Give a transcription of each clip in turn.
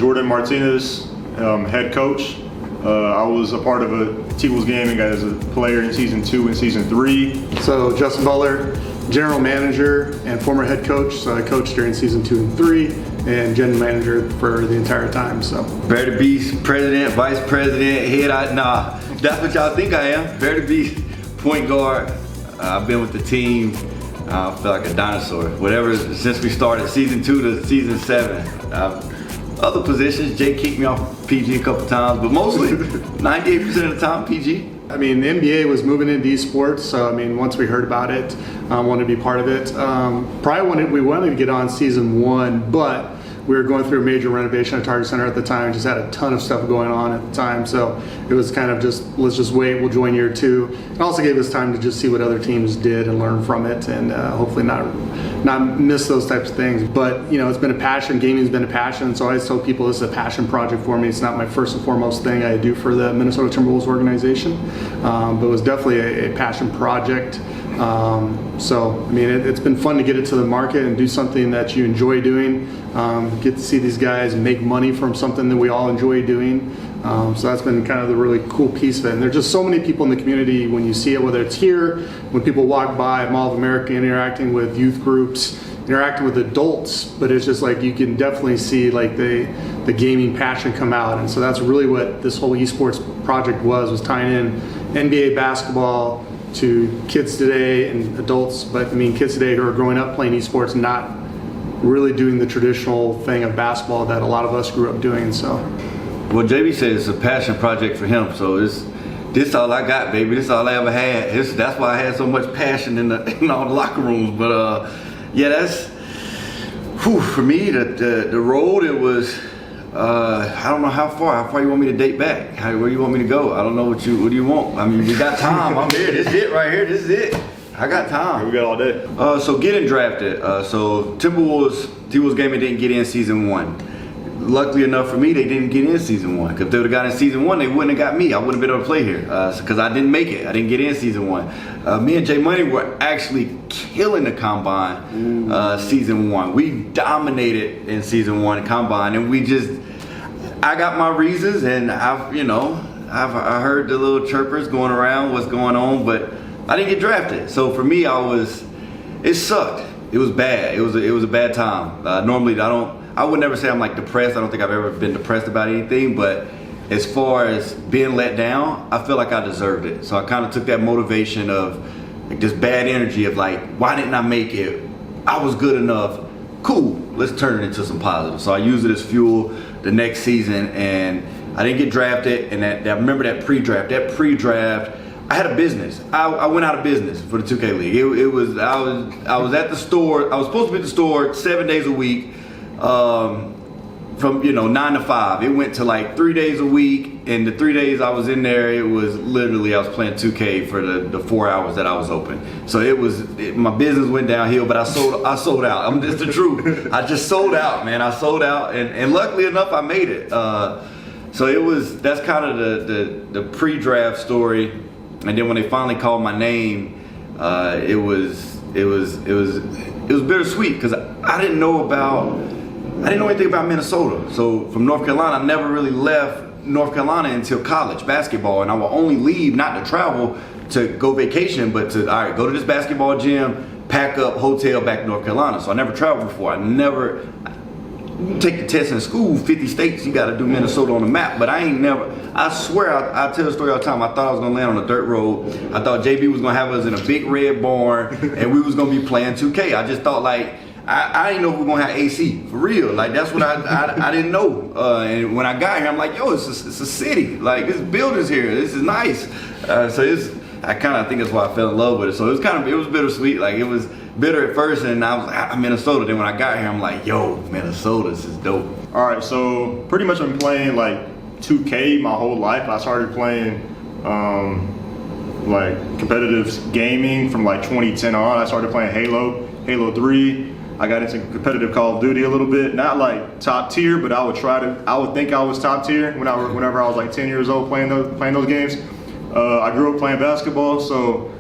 Jordan Martinez, head coach. I was a part of a T-Wolves game as a player in season 2 and season 3. So Justin Butler, general manager and former head coach. So I coached during season 2 and 3 and general manager for the entire time. So BearDaBeast, president, vice president, head. Nah, that's what y'all think I am. BearDaBeast, point guard. I've been with the team. I feel like a dinosaur. Whatever, since we started season 2 to season 7. Other positions, Jay kicked me off PG a couple times, but mostly 98% of the time PG. I mean, the NBA was moving into esports, so I mean, once we heard about it, wanted to be part of it. Probably we wanted to get on season 1, but we were going through a major renovation at Target Center at the time. Just had a ton of stuff going on at the time, so it was kind of just, let's just wait, we'll join year 2. It also gave us time to just see what other teams did and learn from it, and hopefully not miss those types of things. But you know, it's been a passion. Gaming's been a passion, so I always tell people this is a passion project for me. It's not my first and foremost thing I do for the Minnesota Timberwolves organization, but it was definitely a passion project. So I mean, it's been fun to get it to the market and do something that you enjoy doing. Get to see these guys make money from something that we all enjoy doing. So that's been kind of the really cool piece of it. And there's just so many people in the community when you see it, whether it's here, when people walk by at Mall of America, interacting with youth groups, interacting with adults, but it's just like you can definitely see like the gaming passion come out. And so that's really what this whole esports project was tying in NBA basketball to kids today and adults, but I mean kids today who are growing up playing esports, not really doing the traditional thing of basketball that a lot of us grew up doing. So, well, JB said it's a passion project for him, so this all I got, baby. This all I ever had. That's why I had so much passion in all the locker rooms. But yeah, that's for me. The road, it was. I don't know how far you want me to date back. Where you want me to go? I don't know what do you want? I mean, you got time. I'm here. This is it right here. This is it. I got time. We got all day. So getting drafted. So T-Wolves Gaming didn't get in season 1. Luckily enough for me, they didn't get in season 1. Because if they would have got in season 1, they wouldn't have got me. I wouldn't have been able to play here. Because I didn't make it. I didn't get in season 1. Me and Jmoney were actually killing the combine season 1. We dominated in season 1 combine, and I got my reasons, and I heard the little chirpers going around, what's going on, but I didn't get drafted. So for me, it sucked. It was bad. It was a bad time. Normally, I would never say I'm like depressed. I don't think I've ever been depressed about anything, but as far as being let down, I feel like I deserved it. So I kind of took that motivation of like this bad energy of like, why didn't I make it? I was good enough. Cool, let's turn it into some positive. So I used it as fuel the next season, and I didn't get drafted. And I remember that pre-draft. I had a business. I went out of business for the 2K League. I was at the store. I was supposed to be at the store 7 days a week, from 9 to 5. It went to like 3 days a week, and the 3 days I was in there, it was literally I was playing 2K for the 4 hours that I was open. So my business went downhill, but I sold out. I'm just the truth. I just sold out, man. I sold out, and luckily enough, I made it. So that's kind of the pre-draft story. And then when they finally called my name, it was bittersweet because I didn't know anything about Minnesota. So from North Carolina, I never really left North Carolina until college basketball, and I will only leave not to travel to go vacation, but to go to this basketball gym, pack up, hotel, back to North Carolina. So I never traveled before. You take the test in school, 50 states, you gotta do Minnesota on the map, but I swear, I tell the story all the time, I thought I was gonna land on a dirt road. I thought JB was gonna have us in a big red barn, and we was gonna be playing 2K. I just thought like, I didn't know if we were gonna have AC, for real. Like that's what I didn't know. And when I got here, I'm like, yo, it's a city. Like there's buildings here, this is nice. I kind of think that's why I fell in love with it. So it was bittersweet. Like it was bitter at first, and I was like, Minnesota. Then when I got here, I'm like, yo, Minnesota, this is dope. All right, so pretty much I've been playing like 2K my whole life. I started playing like competitive gaming from like 2010 on. I started playing Halo 3. I got into competitive Call of Duty a little bit, not like top tier, but I would think I was top tier whenever I was like 10 years old playing those games. I grew up playing basketball, so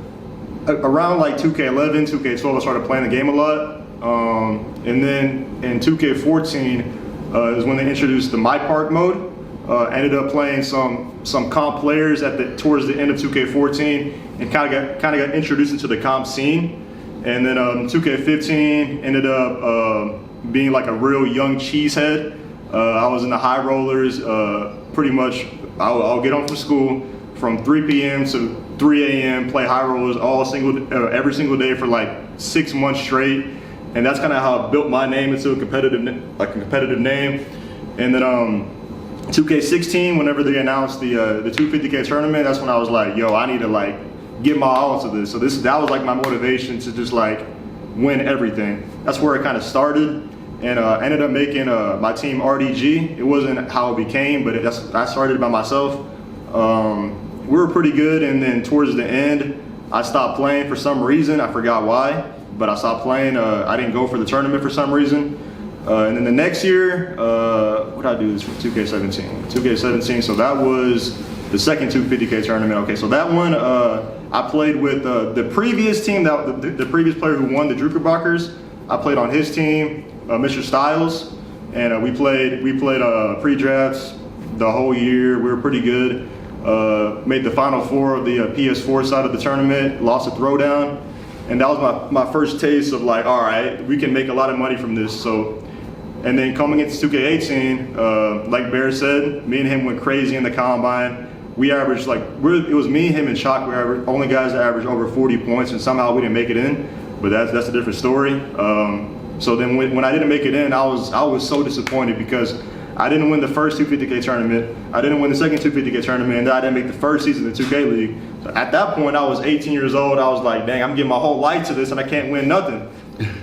around like 2K11, 2K12, I started playing the game a lot. And then in 2K14, is when they introduced the My Park mode. Ended up playing some comp players towards the end of 2K14 and kind of got introduced into the comp scene. And then 2K15 ended up being like a real young cheesehead. I was in the high rollers. Pretty much, I'll get home from school from 3 p.m. to 3 a.m. play high rollers every single day for like 6 months straight. And that's kind of how I built my name into a competitive name. And then 2K16, whenever they announced the 250K tournament, that's when I was like, yo, I need to like give my all to this. So that was like my motivation to just like win everything. That's where it kind of started, and I ended up making my team RDG. It wasn't how it became, but I started by myself. We were pretty good, and then towards the end, I stopped playing for some reason. I forgot why, but I stopped playing. I didn't go for the tournament for some reason. And then the next year, what did I do this for 2K17? So that was the second 250K tournament. Okay, so that one, I played with the previous team, the previous player who won the Druckerbackers. I played on his team, Mr. Styles, and we played pre-drafts the whole year. We were pretty good. Made the Final Four of the PS4 side of the tournament, lost a throwdown. And that was my first taste of like, all right, we can make a lot of money from this. And then coming into 2K18, like Bear said, me and him went crazy in the combine. We averaged it was me, him, and Chalk were only guys that averaged over 40 points, and somehow we didn't make it in. But that's a different story. So then when I didn't make it in, I was so disappointed because I didn't win the first 250K tournament. I didn't win the second 250K tournament, and I didn't make the first season of the 2K League. So at that point, I was 18 years old. I was like, dang, I'm giving my whole life to this, and I can't win nothing.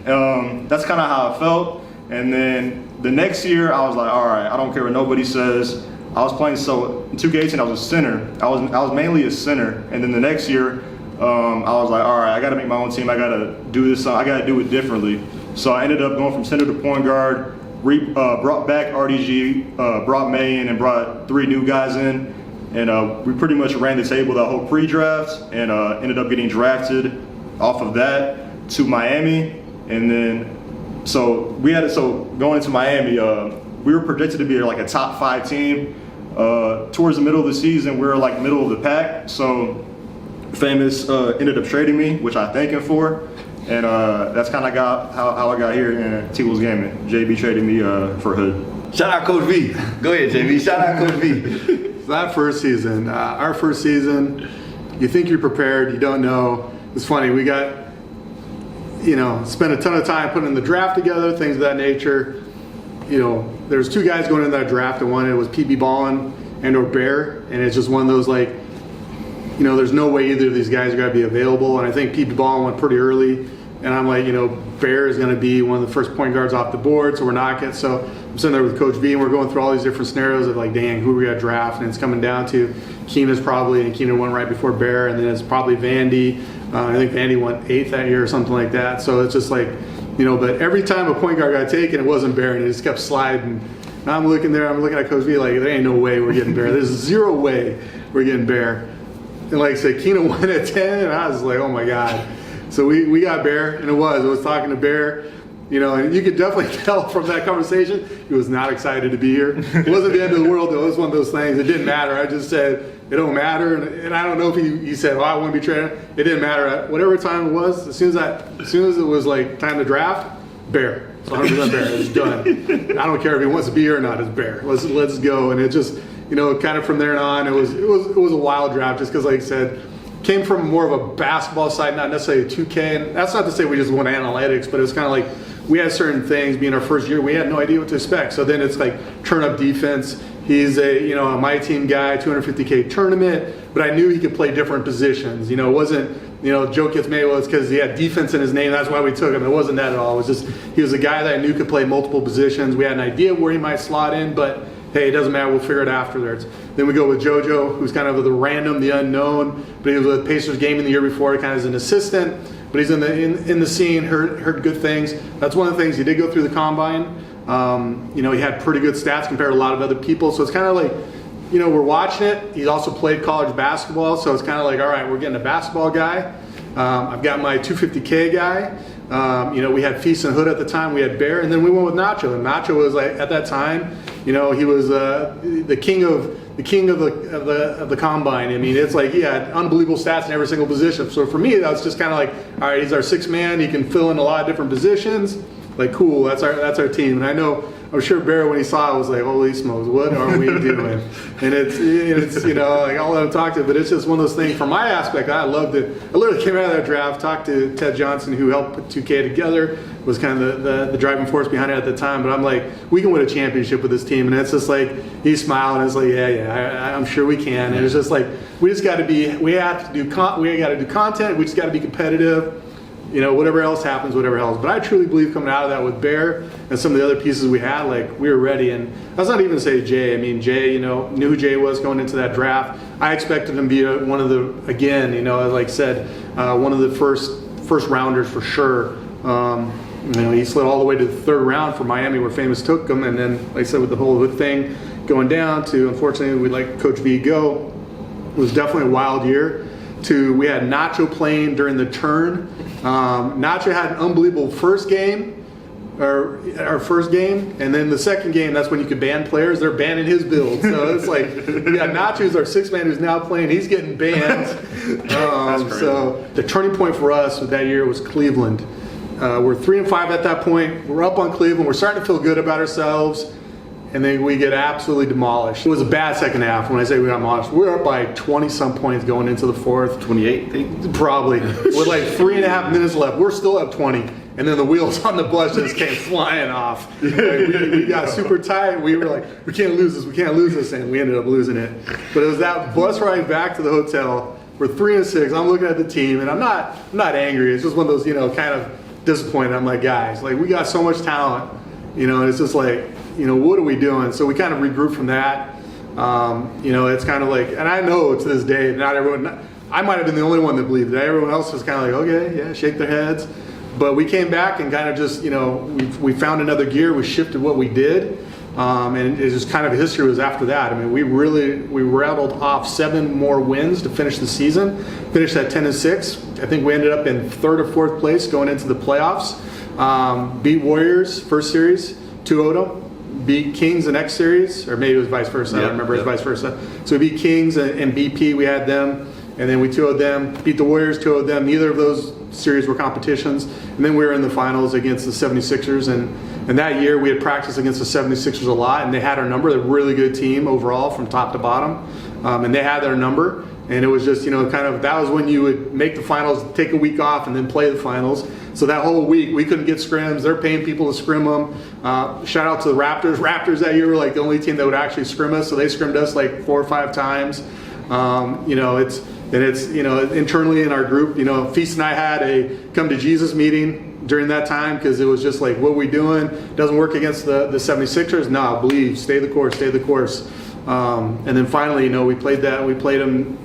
That's kind of how I felt. And then the next year, I was like, all right, I don't care what nobody says. I was playing, so in 2K18, I was a center. I was mainly a center. And then the next year, I was like, all right, I got to make my own team. I got to do this. I got to do it differently. So I ended up going from center to point guard. Brought back RDG, brought May in, and brought 3 new guys in, and we pretty much ran the table that whole pre-draft, and ended up getting drafted off of that to Miami. And then going into Miami, we were projected to be like a top 5 team. Towards the middle of the season, we were like middle of the pack. So Famous ended up trading me, which I thank him for. And that's kind of how I got here in T-Wolves Gaming. JB traded me for Hood. Shout out Coach V. Go ahead, JB. Shout out Coach V. So that first season, our first season, you think you're prepared, you don't know. It's funny, we got, spent a ton of time putting the draft together, things of that nature. There's 2 guys going in that draft, and one it was PB Ballin and or Bear, and it's just one of those like, there's no way either of these guys are going to be available. And I think PB Ballin went pretty early. And I'm like, Bear is going to be one of the first point guards off the board, so we're not getting. So I'm sitting there with Coach V, and we're going through all these different scenarios of like, dang, who are we going to draft? And it's coming down to Keena's probably, and Keena went right before Bear, and then it's probably Vandy. I think Vandy went 8th that year or something like that. So it's just like, but every time a point guard got taken, it wasn't Bear, and it just kept sliding. And I'm looking at Coach V like, there ain't no way we're getting Bear. There's 0 way we're getting Bear. And like I said, Keena went at 10, and I was like, oh my God. So we got Bear, and I was talking to Bear, and you could definitely tell from that conversation, he was not excited to be here. It wasn't the end of the world, though. It was one of those things. It didn't matter. I just said, it don't matter. And I don't know if he said, I want to be traded. It didn't matter. Whatever time it was, as soon as it was like time to draft, Bear. It's 100% Bear. It's done. I don't care if he wants to be here or not. It's Bear. Let's go. And it just, kind of from there on, it was a wild draft just because, like I said, came from more of a basketball side, not necessarily a 2K. And that's not to say we just won analytics, but it was kind of like we had certain things. Being our first year, we had no idea what to expect. So then it's like turn up defense. He's a my team guy, 250K tournament, but I knew he could play different positions. It wasn't joke gets made well it's because he had defense in his name. That's why we took him. It wasn't that at all. It was just he was a guy that I knew could play multiple positions. We had an idea where he might slot in, but hey, it doesn't matter. We'll figure it afterwards. Then we go with JoJo, who's kind of the random, the unknown, but he was with Pacers Gaming the year before, kind of as an assistant. But he's in the scene, heard good things. That's one of the things he did go through the combine. He had pretty good stats compared to a lot of other people. So it's kind of like, we're watching it. He's also played college basketball, so it's kind of like, all right, we're getting a basketball guy. I've got my 250K guy. We had Feast and Hood at the time. We had Bear, and then we went with Nacho. And Nacho was like at that time, he was the king of the combine. I mean, it's like he had unbelievable stats in every single position. So for me, that was just kind of like, all right, he's our sixth man. He can fill in a lot of different positions. Like, cool, that's our team. And I'm sure Bear, when he saw it, was like, holy smokes, what are we doing? And it's like, I'll let him talk to it, but it's just one of those things. From my aspect, I loved it. I literally came out of that draft, talked to Ted Johnson, who helped put 2K together, was kind of the driving force behind it at the time. But I'm like, we can win a championship with this team. And it's just like, he smiled, and it's like, I'm sure we can. And it's just like, we got to do content, we just got to be competitive. Whatever else happens, whatever else. But I truly believe coming out of that with Bear and some of the other pieces we had, like, we were ready. And that's not even to say Jay. I mean, Jay, knew who Jay was going into that draft. I expected him to be one of the, again, like I said, one of the first rounders for sure. He slid all the way to the third round for Miami, where Famous took him. And then, like I said, with the whole Hood thing going down to, unfortunately, we let Coach V go. It was definitely a wild year. We had Nacho playing during the turn. Nacho had an unbelievable first game, our first game, and then the second game, that's when you could ban players. They're banning his build. So it's like, we got Nacho's our sixth man who's now playing. He's getting banned. So the turning point for us with that year was Cleveland. We're 3-5 at that point. We're up on Cleveland. We're starting to feel good about ourselves. And then we get absolutely demolished. It was a bad second half. When I say we got demolished, we were up by 20-some points going into the fourth. 28, I think? Probably. With like 3.5 minutes left. We're still up 20. And then the wheels on the bus just came flying off. Like, we got super tight. We were like, we can't lose this. And we ended up losing it. But it was that bus ride back to the hotel. We're 3-6. I'm looking at the team, and I'm not angry. It's just one of those, kind of disappointed. I'm like, guys, like, we got so much talent. And it's just like, what are we doing? So we kind of regrouped from that. It's kind of like, and I know to this day, not everyone, I might have been the only one that believed it. Everyone else was kind of like, okay, yeah, shake their heads. But we came back and kind of just, we found another gear. We shifted what we did. And it's just kind of history was after that. I mean, we rattled off 7 more wins to finish the season. Finished at 10-6. I think we ended up in 3rd or 4th place going into the playoffs. Beat Warriors first series, 2-0. Beat Kings the next series, or maybe it was vice versa. I don't remember. It was vice versa. So we beat Kings and BP. We had them, and then we 2-0 them. Beat the Warriors, 2-0 them. Neither of those series were competitions. And then we were in the finals against the 76ers. And that year we had practiced against the 76ers a lot, and they had our number. They're a really good team overall from top to bottom, and they had their number. And it was just, that was when you would make the finals, take a week off, and then play the finals. So that whole week, we couldn't get scrims. They're paying people to scrim them. Shout out to the Raptors. Raptors that year were like the only team that would actually scrim us, so they scrimmed us like 4 or 5 times. It's internally in our group, Feast and I had a come to Jesus meeting during that time, because it was just like, what are we doing? Doesn't work against the 76ers? No, believe, stay the course. And then finally, we played them,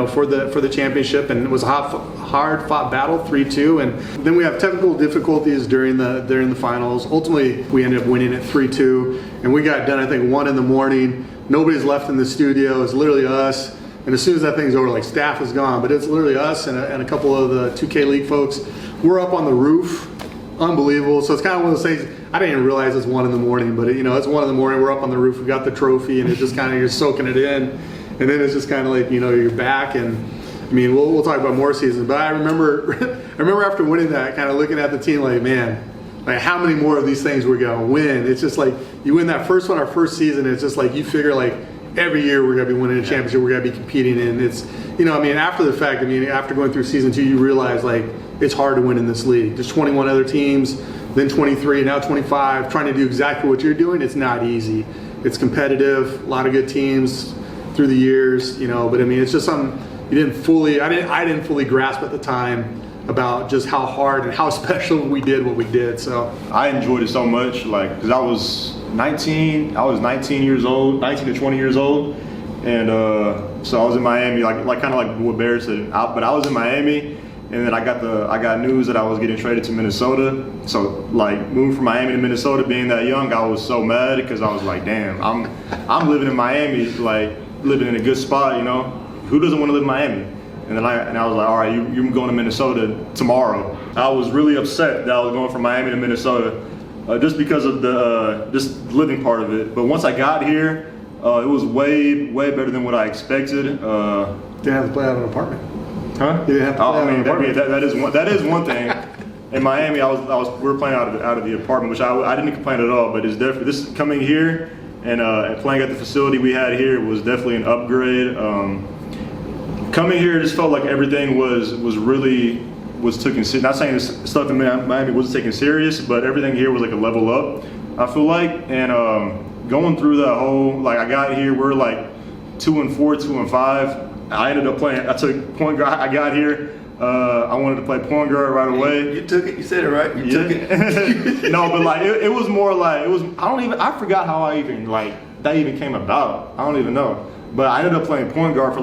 for the championship, and it was a hard fought battle, 3-2. And then we have technical difficulties during the finals. Ultimately, we ended up winning it 3-2, and we got done, I think, 1 in the morning. Nobody's left in the studio. It's literally us. And as soon as that thing's over, like, staff is gone, but it's literally us and a couple of the 2K League folks. We're up on the roof. Unbelievable. So it's kind of one of those things, I didn't even realize it's 1 in the morning, but it's 1 in the morning, we're up on the roof, we got the trophy, and it's just kind of, you're soaking it in, and then it's just kind of like, you're back. And I mean, we'll talk about more seasons, but I remember after winning that, kind of looking at the team like, man, like, how many more of these things we're gonna win? It's just like, you win that first one, our first season, it's just like, you figure like, every year we're gonna be winning a championship, we're gonna be competing, and it's, after the fact, after going through season 2, you realize like, it's hard to win in this league. There's 21 other teams, then 23, now 25, trying to do exactly what you're doing. It's not easy. It's competitive, a lot of good teams through the years, but it's just something I didn't fully grasp at the time about just how hard and how special we did what we did. So I enjoyed it so much, like, because I was 19 years old, 19 to 20 years old, and so I was in Miami, like kind of like what Bear said, but I was in Miami. And then I got news that I was getting traded to Minnesota. So like, moving from Miami to Minnesota, being that young, I was so mad, because I was like, damn, I'm living in Miami, like living in a good spot, Who doesn't want to live in Miami? And then I was like, all right, you're going to Minnesota tomorrow. I was really upset that I was going from Miami to Minnesota just because of the just living part of it. But once I got here, it was way better than what I expected. Didn't have to play out of an apartment. Huh? You didn't have to play out of an apartment. That is one thing. In Miami, we were playing out of the apartment, which I didn't complain at all. But it's definitely this coming here and playing at the facility we had here was definitely an upgrade. Coming here, it just felt like everything was taken serious. Not saying this stuff in Miami wasn't taken serious, but everything here was like a level up. I feel like, and going through that whole I got here, we're like 2-4, 2-5. I ended up playing. I took point guard. I got here. I wanted to play point guard right away. You took it. You said it right. You took it. No, but it was more like it was. I forgot how I even that even came about. I don't even know. But I ended up playing point guard for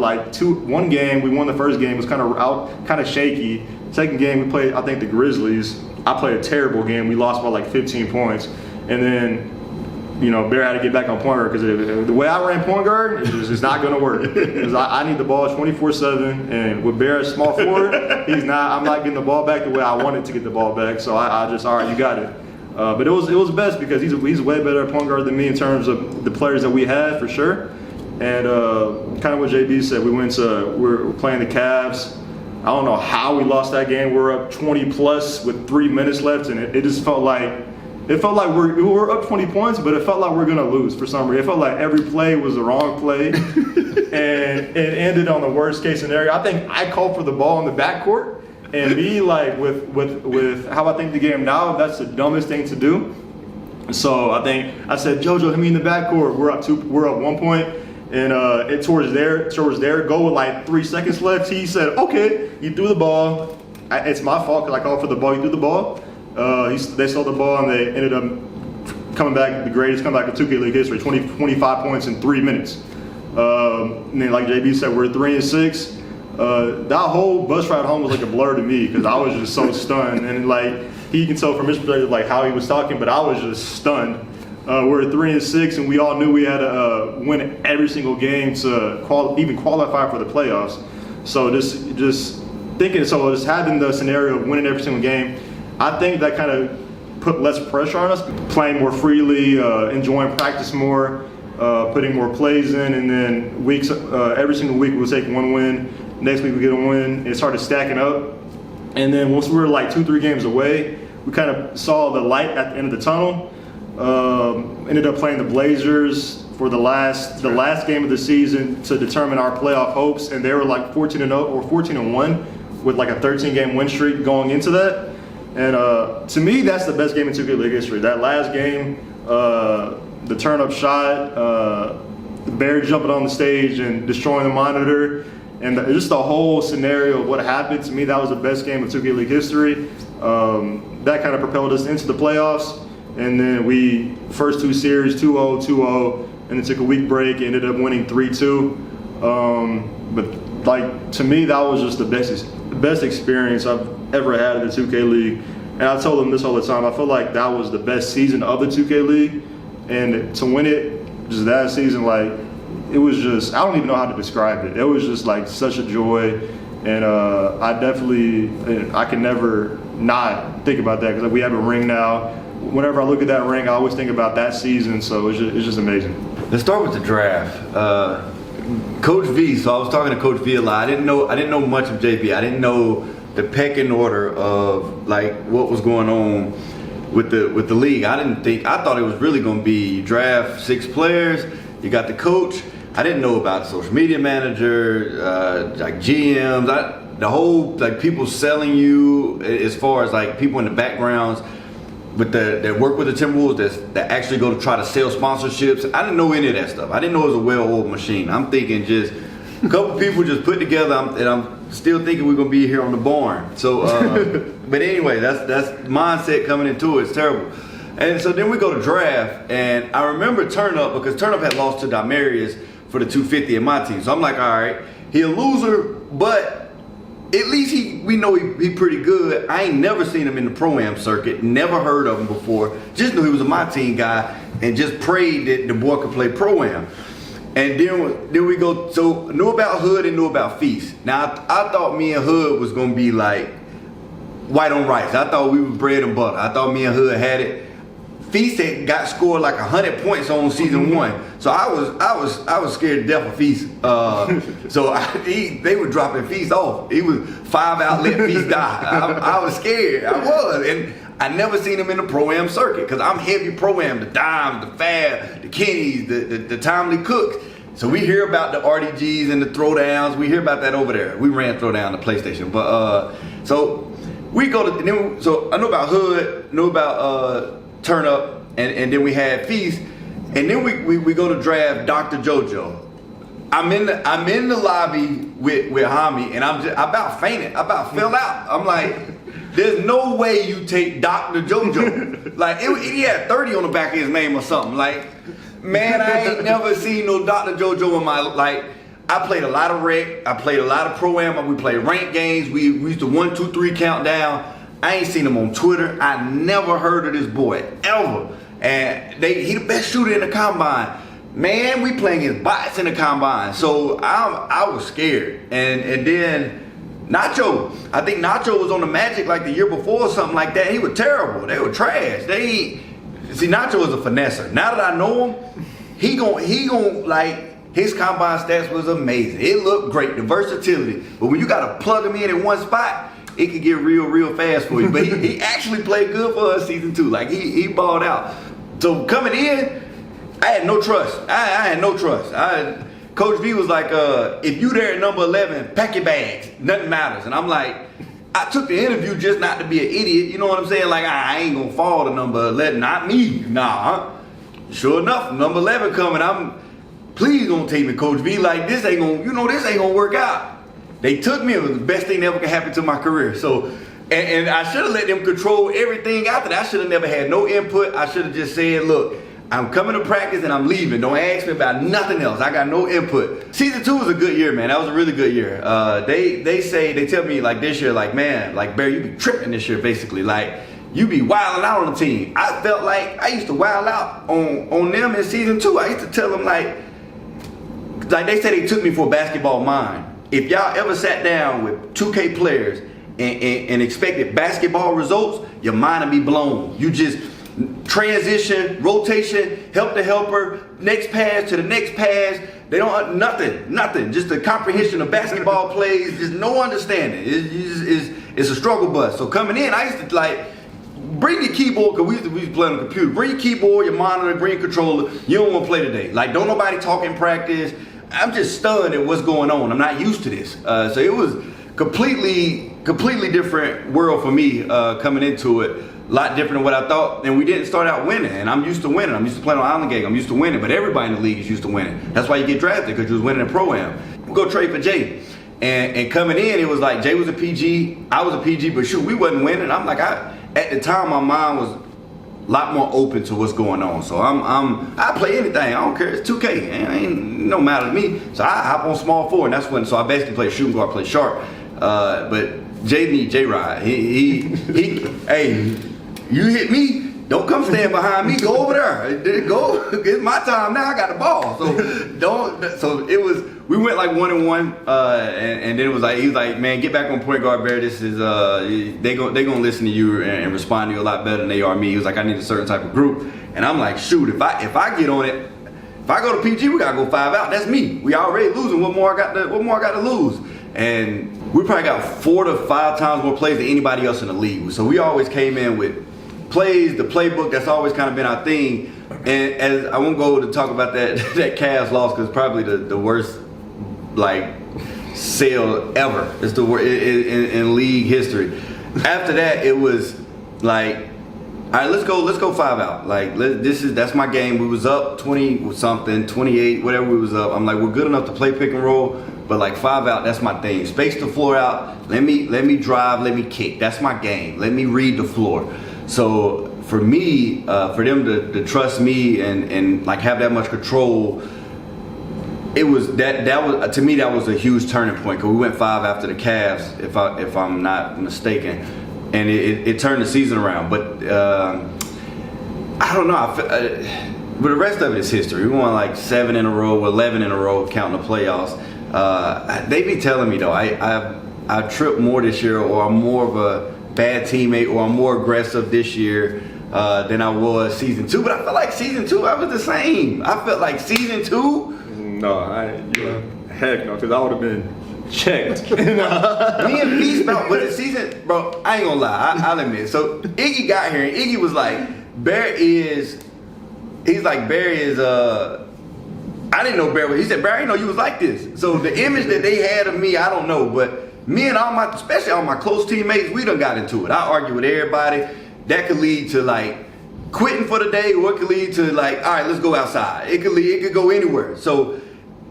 one game. We won the first game. It was kind of shaky. Second game we played, I think, the Grizzlies. I played a terrible game. We lost by 15 points. And then, Bear had to get back on point guard because the way I ran point guard is not going to work. Because I need the ball 24/7, and with Bear as small forward, I'm not getting the ball back the way I wanted to get the ball back. So I just, all right, you got it. But it was best because he's way better at point guard than me in terms of the players that we had for sure. And kind of what JB said, we're playing the Cavs. I don't know how we lost that game. We're up 20 plus with 3 minutes left, and it just felt like we were up 20 points, but it felt like we're gonna lose for some reason. It felt like every play was the wrong play, and it ended on the worst case scenario. I think I called for the ball in the backcourt, and me with how I think the game now, that's the dumbest thing to do. So I said, JoJo, hit me in the backcourt. We're up 1 point. And towards their goal with 3 seconds left, he said, okay, you threw the ball. It's my fault because I called for the ball. You threw the ball. They stole the ball, and they ended up coming back, the greatest comeback in 2K League history, 25 points in 3 minutes. And then like JB said, we're 3-6. That whole bus ride home was like a blur to me because I was just so stunned. And he can tell from his perspective how he was talking, but I was just stunned. We're 3-6, and we all knew we had to win every single game to even qualify for the playoffs. So just having the scenario of winning every single game, I think that kind of put less pressure on us, playing more freely, enjoying practice more, putting more plays in, and then every single week we'll take one win. Next week we get a win. It started stacking up, and then once we were 2-3 games away, we kind of saw the light at the end of the tunnel. Ended up playing the Blazers for the last game of the season to determine our playoff hopes, and they were 14-0 or 14-1 with a 13-game win streak going into that. And to me, that's the best game in 2K League history. That last game, the turn-up shot, the Bear jumping on the stage and destroying the monitor, and just the whole scenario of what happened, to me, that was the best game of 2K League history. That kind of propelled us into the playoffs. And then first 2 series, 2-0, 2-0, and then took a week break, ended up winning 3-2. But to me, that was just the best experience I've ever had in the 2K League. And I told them this all the time. I feel like that was the best season of the 2K League. And to win it, just that season, it was just, I don't even know how to describe it. It was just such a joy. And I can never not think about that because we have a ring now. Whenever I look at that ring, I always think about that season, so it's just amazing. Let's start with the draft. Coach V. So I was talking to Coach V a lot. I didn't know much of JB. I didn't know the pecking order of what was going on with the league. I thought it was really going to be you draft 6 players, you got the coach. I didn't know about the social media manager, GMs, the whole people selling you as far as people in the backgrounds. But that work with the Timberwolves that actually go to try to sell sponsorships. I didn't know any of that stuff. I didn't know it was a well-oiled machine. I'm thinking just a couple people just put together, and I'm still thinking we're gonna be here on the barn. So, but anyway, that's mindset coming into it. It's terrible. And so then we go to draft, and I remember Turnup because Turnup had lost to Damarius for the 250 in my team. So I'm like, all right, he a loser, but at least we know he pretty good. I ain't never seen him in the Pro-Am circuit, never heard of him before. Just knew he was a my team guy and just prayed that the boy could play Pro-Am. And then we go, so knew about Hood and knew about Feast. Now I thought me and Hood was gonna be like white on rice. I thought we were bread and butter. I thought me and Hood had it. Feast had got scored like 100 points on season 1. So I was scared to death of Feast. So they were dropping Feast off. He was 5 out, let Feast die. I was scared. I was. And I never seen him in the Pro-Am circuit because I'm heavy Pro-Am, the Dimes, the Fab, the Kennys, the Timely Cooks. So we hear about the RDGs and the throwdowns. We hear about that over there. We ran throwdown the PlayStation. But so we go to, so I know about Hood, know about Turn Up, and then we had Feast, and then we go to draft Dr. JoJo. I'm in the lobby with Hami, and I about fainted. I about fell out. I'm like, there's no way you take Dr. JoJo. Like he had 30 on the back of his name or something. Like, man, I ain't never seen no Dr. JoJo in my like. I played a lot of rec. I played a lot of Pro-Am. We played ranked games. We used to 1, 2, 3 countdown. I ain't seen him on Twitter. I never heard of this boy ever. And he the best shooter in the combine. Man, we playing his bots in the combine. So I was scared. And then Nacho, I think Nacho was on the Magic like the year before or something like that. He was terrible. They were trash. See, Nacho is a finesser. Now that I know him, he gon' like, his combine stats was amazing. It looked great, the versatility. But when you gotta plug him in one spot, it could get real fast for you. But he actually played good for us season 2. Like he balled out. So coming in, I had no trust. I had no trust. Coach V was like, if you there at number 11, pack your bags. Nothing matters. And I'm like, I took the interview just not to be an idiot. You know what I'm saying? Like, I ain't gonna fall to number 11. Not me. Nah. Sure enough, number 11 coming. Please don't take me, Coach V. Like, this ain't gonna work out. They took me. It was the best thing that ever could happen to my career. So, and I should have let them control everything after that. I should have never had no input. I should have just said, look, I'm coming to practice and I'm leaving. Don't ask me about nothing else. I got no input. Season 2 was a good year, man. That was a really good year. They tell me like this year, like, man, like Bear, you be tripping this year, basically. Like, you be wilding out on the team. I felt like I used to wild out on them in season 2. I used to tell them like they said they took me for a basketball mind. If y'all ever sat down with 2K players and expected basketball results, your mind would be blown. You just transition, rotation, help the helper, next pass to the next pass. They don't, nothing. Just the comprehension of basketball plays, just no understanding. It's a struggle bus. So coming in, I used to like, bring your keyboard, because we used to play on the computer. Bring your keyboard, your monitor, bring your controller. You don't want to play today. Like, don't nobody talk in practice. I'm just stunned at what's going on. I'm not used to this. So it was completely different world for me coming into it. A lot different than what I thought. And we didn't start out winning. And I'm used to winning. I'm used to playing on Island Gang. I'm used to winning. But everybody in the league is used to winning. That's why you get drafted, because you was winning in Pro-Am. We go trade for Jay. And coming in, it was like Jay was a PG. I was a PG. But shoot, we wasn't winning. I'm like, at the time, my mind was a lot more open to what's going on. So I play anything. I don't care. It's 2K. It ain't no matter to me. So I hop on small forward, and that's when. So I basically play shooting guard, play sharp. But Jay need J-Rod. He hey, you hit me. Don't come stand behind me. Go over there. Go. It's my time now. I got the ball. So don't. So it was. We went like 1-1, and then it was like, he was like, man, get back on point guard, Bear. This is they gonna listen to you and respond to you a lot better than they are me. He was like, I need a certain type of group, and I'm like, shoot, if I get on it, if I go to PG, we gotta go 5 out. That's me. We already losing. What more I got to lose? And we probably got 4 to 5 times more plays than anybody else in the league. So we always came in with plays, the playbook. That's always kind of been our thing. And as I won't go to talk about that Cavs loss, because probably the worst like sale ever. It's the worst in league history. After that, it was like, all right, let's go 5 out. Like, that's my game. We was up 20 something, 28, whatever we was up. I'm like, we're good enough to play pick and roll, but like 5 out, that's my thing. Space the floor out. Let me drive. Let me kick. That's my game. Let me read the floor. So for me, for them to trust me and like have that much control, it was that was, to me, that was a huge turning point, because we went 5 after the Cavs, if I'm not mistaken, and it turned the season around. But I don't know. but the rest of it is history. We won like 7 in a row, 11 in a row, counting the playoffs. They be telling me though, I tripped more this year, or I'm more of a bad teammate, or I'm more aggressive this year than I was season 2. But I felt like season 2 I was the same. I felt like season 2. No, heck no, because I would have been checked. Me and Beast about, but the season, bro, I ain't gonna lie, I'll admit. So Iggy got here and Iggy was like, I didn't know Bear was, he said, Bear, I didn't know you was like this. So the image that they had of me, I don't know, but me and especially all my close teammates, we done got into it. I argue with everybody. That could lead to like quitting for the day, or it could lead to like, all right, let's go outside. It could go anywhere. So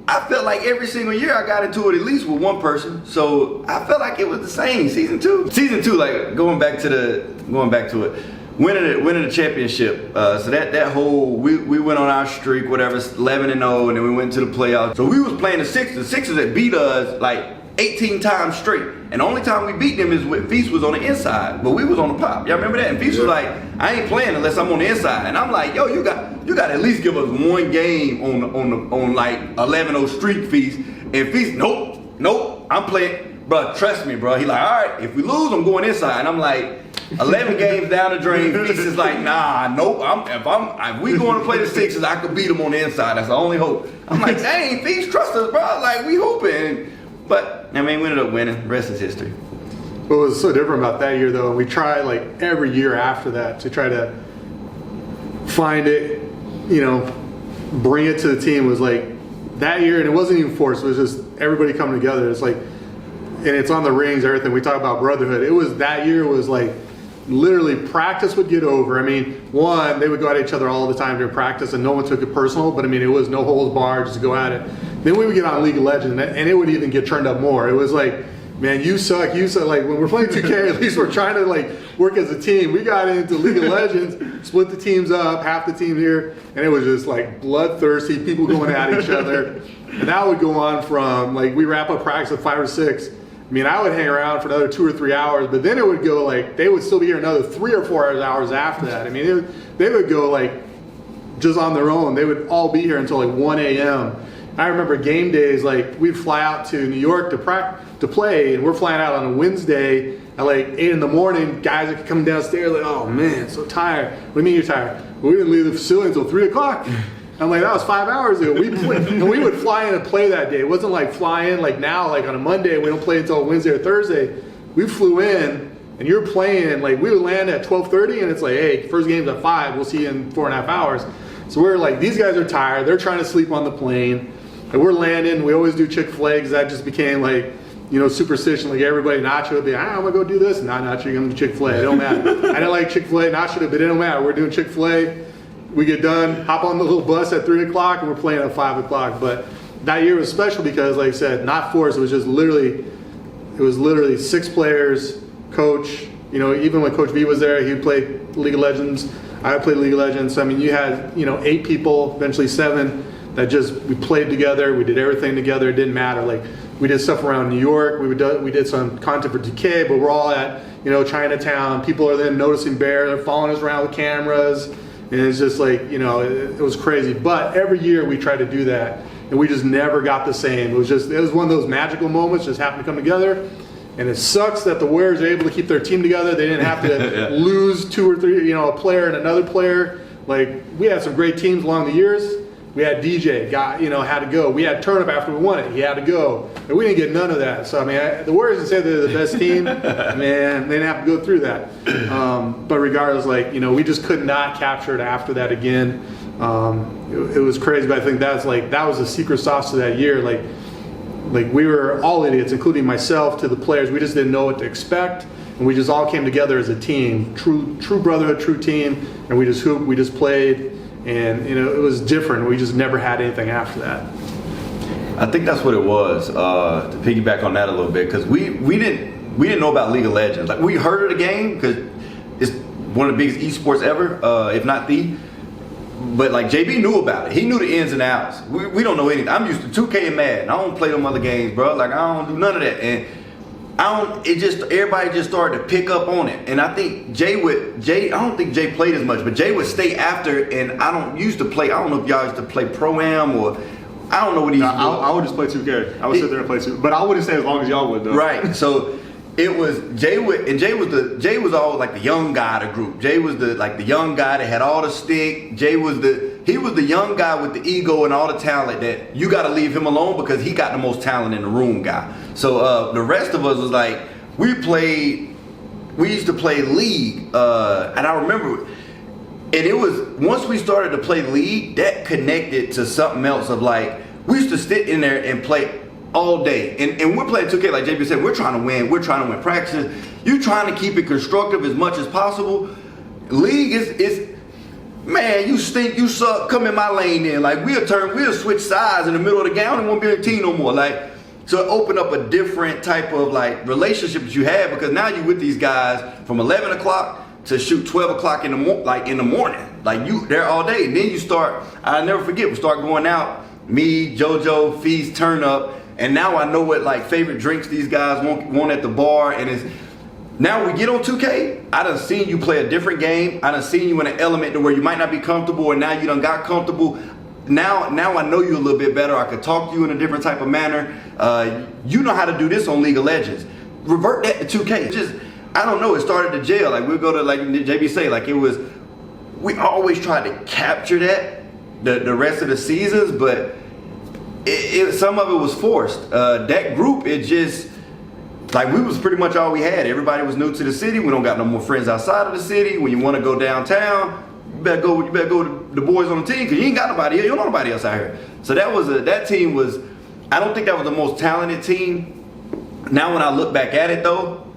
I felt like every single year I got into it at least with one person. So I felt like it was the same season 2. Season 2, like going back to it, winning the championship. So that whole we went on our streak, whatever, 11-0, and then we went to the playoffs. So we was playing the Sixers. The Sixers that beat us like 18 times straight. And the only time we beat them is when Feast was on the inside, but we was on the pop. Y'all remember that? And Feast was like, I ain't playing unless I'm on the inside. And I'm like, yo, you got to at least give us one game on like 11-0 streak, Feast. And Feast, nope, I'm playing. Bro, trust me, bro. He like, all right, if we lose, I'm going inside. And I'm like, 11 games down the drain. Feast is like, nah, nope. If we going to play the Sixers, I could beat them on the inside. That's the only hope. I'm like, dang, Feast, trust us, bro. Like, we hoping. But, I mean, we ended up winning. Rest is history. What was so different about that year, though, we tried like every year after that to try to find it, bring it to the team. It was like that year, and it wasn't even forced. It was just everybody coming together. It's like, and it's on the rings, everything. We talk about brotherhood. It was that year was like literally practice would get over. I mean, one, they would go at each other all the time during practice, and no one took it personal. But I mean, it was no holds barred, just go at it. Then we would get on League of Legends, and it would even get turned up more. It was like, man, you suck. Like when we're playing 2K, at least we're trying to like work as a team. We got into League of Legends, split the teams up, half the team here, and it was just like bloodthirsty, people going at each other. And that would go on from like we wrap up practice at 5 or 6. I mean, I would hang around for another 2 or 3 hours, but then it would go like they would still be here another 3 or 4 hours after that. I mean, they would go like just on their own. They would all be here until like 1 a.m. I remember game days, like we'd fly out to New York to play, and we're flying out on a Wednesday at like 8 in the morning. Guys are coming downstairs like, oh man, so tired. What do you mean you're tired? Well, we didn't leave the facility until 3 o'clock. I'm like, that was 5 hours ago. And we would fly in and play that day. It wasn't like fly in like now, like on a Monday, we don't play until Wednesday or Thursday. We flew in, and you're playing, like we would land at 12:30, and it's like, hey, first game's at 5, we'll see you in 4.5 hours. So we're like, these guys are tired, they're trying to sleep on the plane. And we're landing, we always do Chick-fil-A because that just became like, superstition. Like everybody, Nacho would be, I'm going to go do this. Nah, Nacho, you're going to do Chick-fil-A. It don't matter. I didn't like Chick-fil-A, Nacho did, but it don't matter. We're doing Chick-fil-A. We get done, hop on the little bus at 3 o'clock, and we're playing at 5 o'clock. But that year was special because, like I said, not forced. It was literally 6 players, coach. Even when Coach V was there, he played League of Legends. I played League of Legends. So, I mean, you had, 8 people, eventually 7. That we played together, we did everything together, it didn't matter. Like we did stuff around New York, we did some content for DK, but we're all at Chinatown. People are then noticing Bear, they're following us around with cameras, and it's just like it was crazy. But every year we tried to do that, and we just never got the same. It was one of those magical moments, just happened to come together. And it sucks that the Warriors are able to keep their team together. They didn't have to lose 2 or 3, a player and another player. Like we had some great teams along the years. We had DJ, had to go. We had Turnip after we won it. He had to go. And we didn't get none of that. So, I mean, the Warriors would say they're the best team. Man, they didn't have to go through that. But regardless, we just could not capture it after that again. It was crazy, but I think that was the secret sauce to that year. Like we were all idiots, including myself, to the players. We just didn't know what to expect. And we just all came together as a team. True brotherhood, true team. And we just hooped, we just played. And it was different. We just never had anything after that. I think that's what it was. To piggyback on that a little bit, because we didn't know about League of Legends. Like we heard of the game because it's one of the biggest esports ever, if not the. But like JB knew about it. He knew the ins and outs. We don't know anything. I'm used to 2K and Madden. I don't play them other games, bro. Like I don't do none of that. And everybody just started to pick up on it. And I think I don't think Jay played as much, but Jay would stay after, and I don't know if y'all used to play Pro-Am or, I don't know what he used to do. I would just play 2K. I would sit there and play 2K. But I wouldn't stay as long as y'all would, though. Right. So it was Jay was always like the young guy of the group. Jay was the young guy that had all the stick. He was the young guy with the ego and all the talent that you got to leave him alone because he got the most talent in the room guy. So the rest of us was like, we used to play league, and I remember, and it was, once we started to play league, that connected to something else of like, we used to sit in there and play all day. And we're playing 2K, like JB said, we're trying to win practices. You're trying to keep it constructive as much as possible. League is man, you stink, you suck, come in my lane then. Like we'll switch sides in the middle of the game, and won't be a team no more. Like, so it opened up a different type of like relationship that you have, because now you're with these guys from 11 o'clock to shoot 12 o'clock in the morning. Like you there all day. And then you start, I'll never forget, we start going out, me, JoJo, Feast, Turn Up, and now I know what like favorite drinks these guys want at the bar. And it's, now we get on 2K, I done seen you play a different game. I done seen you in an element to where you might not be comfortable, and now you done got comfortable. Now I know you a little bit better. I could talk to you in a different type of manner. You know how to do this on League of Legends. Revert that to 2K. Just, I don't know, it started to jail. Like we'll go to, like JB say, like it was, we always tried to capture that the rest of the seasons, but some of it was forced. That group, it just, like we was pretty much all we had. Everybody was new to the city. We don't got no more friends outside of the city. When you want to go downtown, you better go to the boys on the team, because you ain't got nobody, you don't know nobody else out here. So that team was, I don't think that was the most talented team. Now when I look back at it though,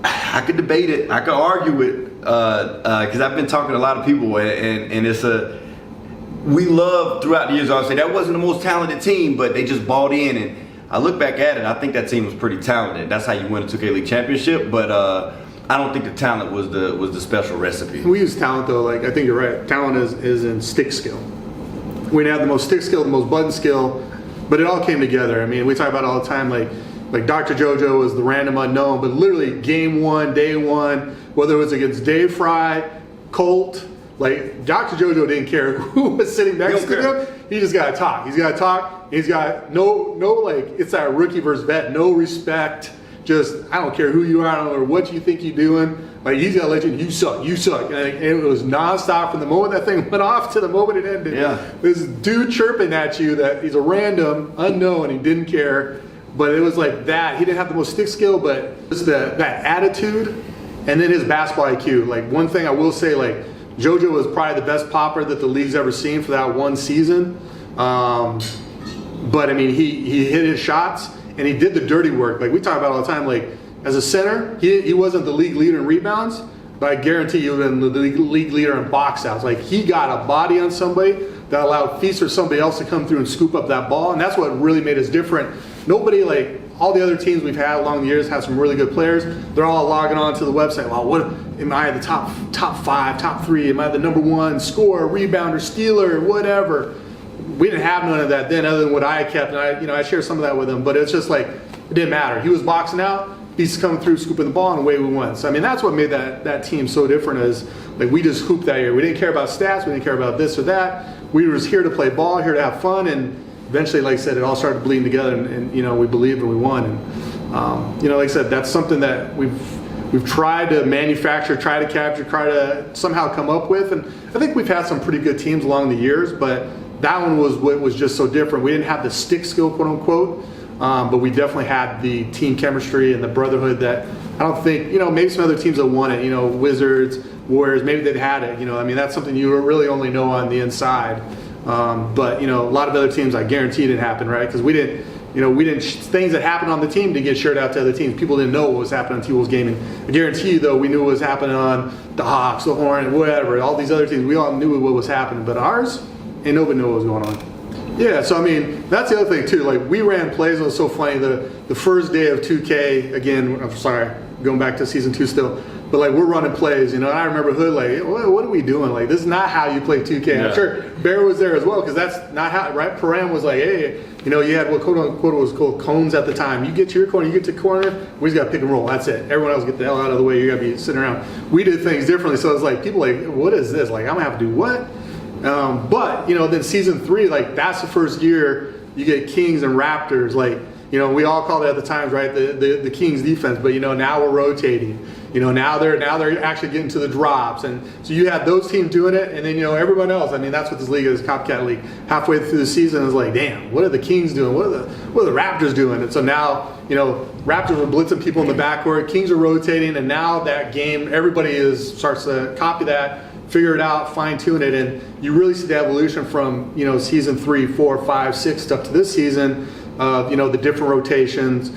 I could debate it, I could argue it, because I've been talking to a lot of people, and it's we love throughout the years, I would say that wasn't the most talented team, but they just bought in, and I look back at it, I think that team was pretty talented. That's how you win a 2K League championship, but I don't think the talent was the special recipe. We use talent though, like I think you're right. Talent is in stick skill. We didn't have the most stick skill, the most button skill, but it all came together. I mean, we talk about it all the time, like Dr. JoJo was the random unknown, but literally game one, day one, whether it was against Dave Fry, Colt, like Dr. JoJo didn't care who was sitting next to him. He just got to talk. He's got to talk. He's got no like, it's that rookie versus vet, no respect. Just, I don't care who you are, I don't know what you think you're doing. Like, he's gonna let you suck. And it was nonstop from the moment that thing went off to the moment it ended. Yeah. This dude chirping at you that he's a random, unknown, he didn't care. But it was like that. He didn't have the most stick skill, but just that attitude, and then his basketball IQ. Like, one thing I will say, like, JoJo was probably the best popper that the league's ever seen for that one season. But I mean, he hit his shots and he did the dirty work. Like we talk about all the time, like as a center, he wasn't the league leader in rebounds, but I guarantee you he was the league leader in box outs. Like he got a body on somebody that allowed Feast or somebody else to come through and scoop up that ball, and that's what really made us different. Nobody, like all the other teams we've had along the years, have some really good players. They're all logging on to the website. Well, what am I the top 5, top 3? Am I the number 1 scorer, rebounder, stealer, whatever? We didn't have none of that then, other than what I kept, and I shared some of that with him. But it's just like it didn't matter. He was boxing out. He's coming through, scooping the ball, and away we went. So I mean, that's what made that team so different. Is like we just hooped that year. We didn't care about stats. We didn't care about this or that. We were just here to play ball, here to have fun, and eventually, like I said, it all started bleeding together, and we believed and we won. And like I said, that's something that we've tried to manufacture, try to capture, try to somehow come up with. And I think we've had some pretty good teams along the years, but that one was what was just so different. We didn't have the stick skill, quote unquote, but we definitely had the team chemistry and the brotherhood that I don't think, maybe some other teams that won it, Wizards, Warriors, maybe they'd had it. I mean, that's something you really only know on the inside. But a lot of other teams, I guarantee didn't happen, right? Because we didn't, things that happened on the team didn't get shared out to other teams. People didn't know what was happening on T-Wolves Gaming. I guarantee you, though, we knew what was happening on the Hawks, the Hornets, whatever, all these other teams. We all knew what was happening, but ours, ain't nobody knew what was going on. Yeah, so I mean, that's the other thing too. Like we ran plays. It was so funny. The first day of 2K, again, I'm sorry, going back to season 2 still. but like we're running plays, and I remember Hood like, what are we doing? Like this is not how you play 2K. Yeah. I'm sure Bear was there as well because that's not how, right? Param was like, hey, you had what quote unquote was called cones at the time. You get to your corner, you get to the corner, we just got to pick and roll. That's it. Everyone else get the hell out of the way. You got to be sitting around. We did things differently, so it's like people like, what is this? Like I'm gonna have to do what? But then season 3, like that's the first year you get Kings and Raptors. Like we all called it at the times, right? The Kings defense, but now we're rotating. Now they're actually getting to the drops, and so you have those teams doing it, and then everyone else. I mean, that's what this league is, copycat league. Halfway through the season, it's like, damn, what are the Kings doing? What are the Raptors doing? And so now, Raptors are blitzing people in the backcourt, Kings are rotating, and now that game, everybody starts to copy that, figure it out, fine tune it, and you really see the evolution from season 3, 4, 5, 6 up to this season. The different rotations.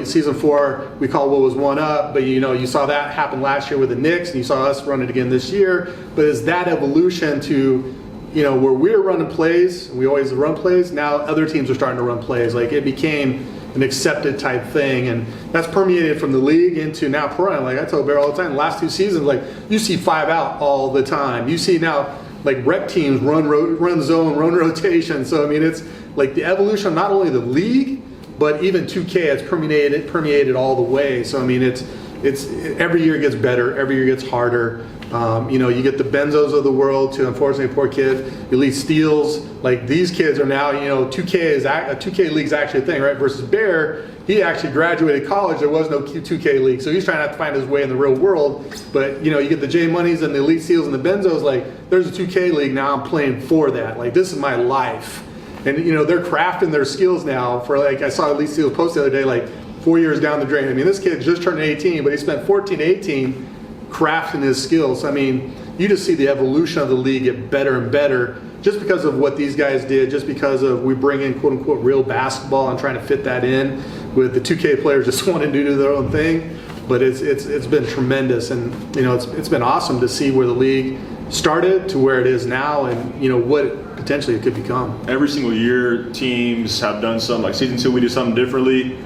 Season 4 we call what was one up, but you saw that happen last year with the Knicks, and you saw us run it again this year. But it's that evolution to where we're running plays, and we always run plays. Now other teams are starting to run plays. Like it became an accepted type thing, and that's permeated from the league into now pro. Like I tell Bear all the time, the last 2 seasons, like you see 5 out all the time. You see now like rep teams run zone, run rotation. So I mean, it's like the evolution of not only the league, but even 2K has permeated all the way. So I mean, it's every year it gets better, every year gets harder. You get the Benzos of the world to, unfortunately, poor kid, elite steals. Like these kids are now, 2K league's actually a thing, right? Versus Bear, he actually graduated college. There was no 2K league, so he's trying to find his way in the real world. But you get the Jmoneys and the elite steals and the Benzos. Like there's a 2K league now. I'm playing for that. Like this is my life. And they're crafting their skills now for, like I saw Elite Steel's post the other day, like 4 years down the drain. I mean, this kid just turned 18, but he spent 14 to 18 crafting his skills. I mean, you just see the evolution of the league get better and better just because of what these guys did, just because of we bring in quote unquote real basketball and trying to fit that in with the 2K players just wanting to do their own thing. But it's been tremendous, and it's been awesome to see where the league started to where it is now, and what potentially it could become. Every single year, teams have done something. Like season 2, we did something differently.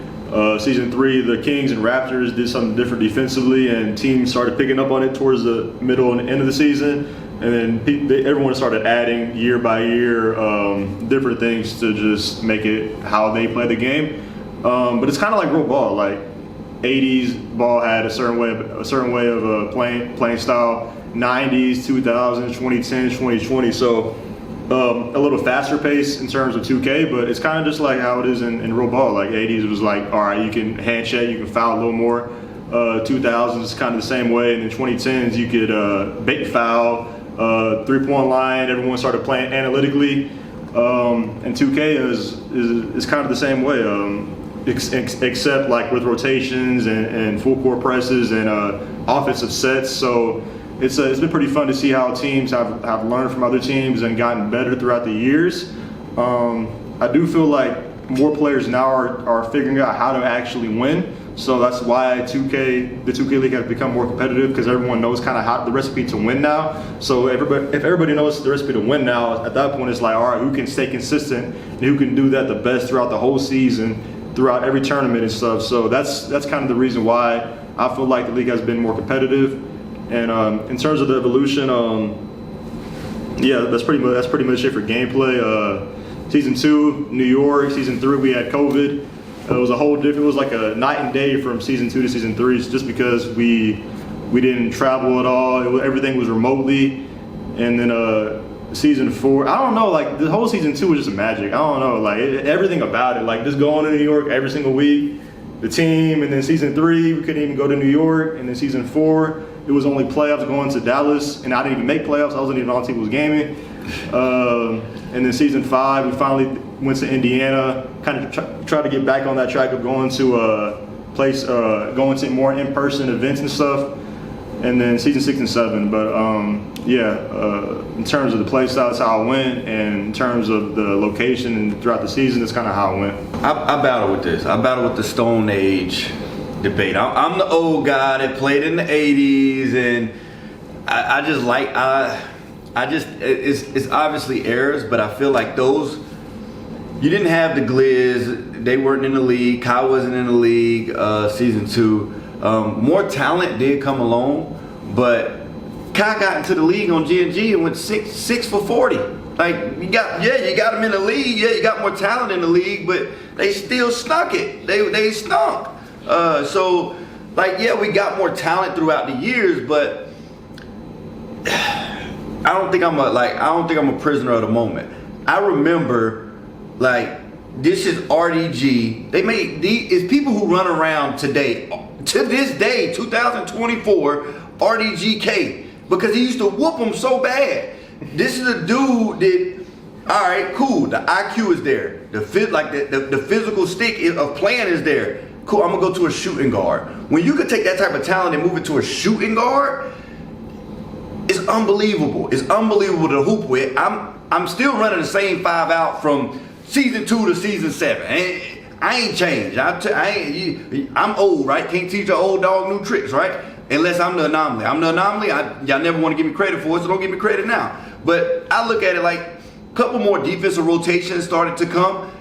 Season 3, the Kings and Raptors did something different defensively, and teams started picking up on it towards the middle and end of the season. And then everyone started adding year by year different things to just make it how they play the game. But it's kind of like real ball. Like 80s ball had a certain way of playing style. 90s, 2000s, 2010s, 2020. So a little faster pace in terms of 2K, but it's kind of just like how it is in real ball. Like 80s, it was like, all right, you can hand check, you can foul a little more. 2000s is kind of the same way, and in 2010s, you could bait foul, 3-point line. Everyone started playing analytically, and 2K is kind of the same way, except like with rotations and full court presses and offensive sets. So it's been pretty fun to see how teams have learned from other teams and gotten better throughout the years. I do feel like more players now are figuring out how to actually win. So that's why the 2K League has become more competitive, because everyone knows kind of how the recipe to win now. So if everybody knows the recipe to win now, at that point it's like, all right, who can stay consistent and who can do that the best throughout the whole season, throughout every tournament and stuff. So that's kind of the reason why I feel like the league has been more competitive. And in terms of the evolution, yeah, that's pretty much it for gameplay. Season 2, New York. Season 3, we had COVID. It was it was like a night and day from season 2 to season 3, just because we didn't travel at all. Everything was remotely. And then season 4, I don't know, like the whole season 2 was just magic. I don't know, like everything about it, like just going to New York every single week, the team. And then season 3, we couldn't even go to New York. And then season 4, it was only playoffs going to Dallas, and I didn't even make playoffs. I wasn't even on team was gaming. And then season 5, we finally went to Indiana, kind of tried to get back on that track of going to a place, going to more in-person events and stuff. And then season 6 and 7, but in terms of the play style, that's how I went, and in terms of the location and throughout the season, that's kind of how I went. I battle with this. I battle with the Stone Age debate. I'm the old guy that played in the 80s, and it's obviously errors, but I feel like those, you didn't have the Gliz, they weren't in the league, Kyle wasn't in the league season 2. More talent did come along, but Kai got into the league on G&G and went 6 for 40. Like, you got him in the league. Yeah, you got more talent in the league, but they still stunk it. They stunk. So, like, yeah, we got more talent throughout the years, but I don't think I'm a prisoner of the moment. I remember, like, this is RDG. They made it's people who run around today, to this day, 2024, RDGK, because he used to whoop them so bad. This is a dude that, all right, cool. The IQ is there. The physical stick of playing is there. Cool. I'm gonna go to a shooting guard. When you could take that type of talent and move it to a shooting guard, it's unbelievable. It's unbelievable to hoop with. I'm still running the same 5 out from season 2 to season 7. I ain't changed. I'm old, right? Can't teach an old dog new tricks, right? Unless I'm the anomaly. I'm the anomaly. Y'all never want to give me credit for it, so don't give me credit now. But I look at it like a couple more defensive rotations started to come,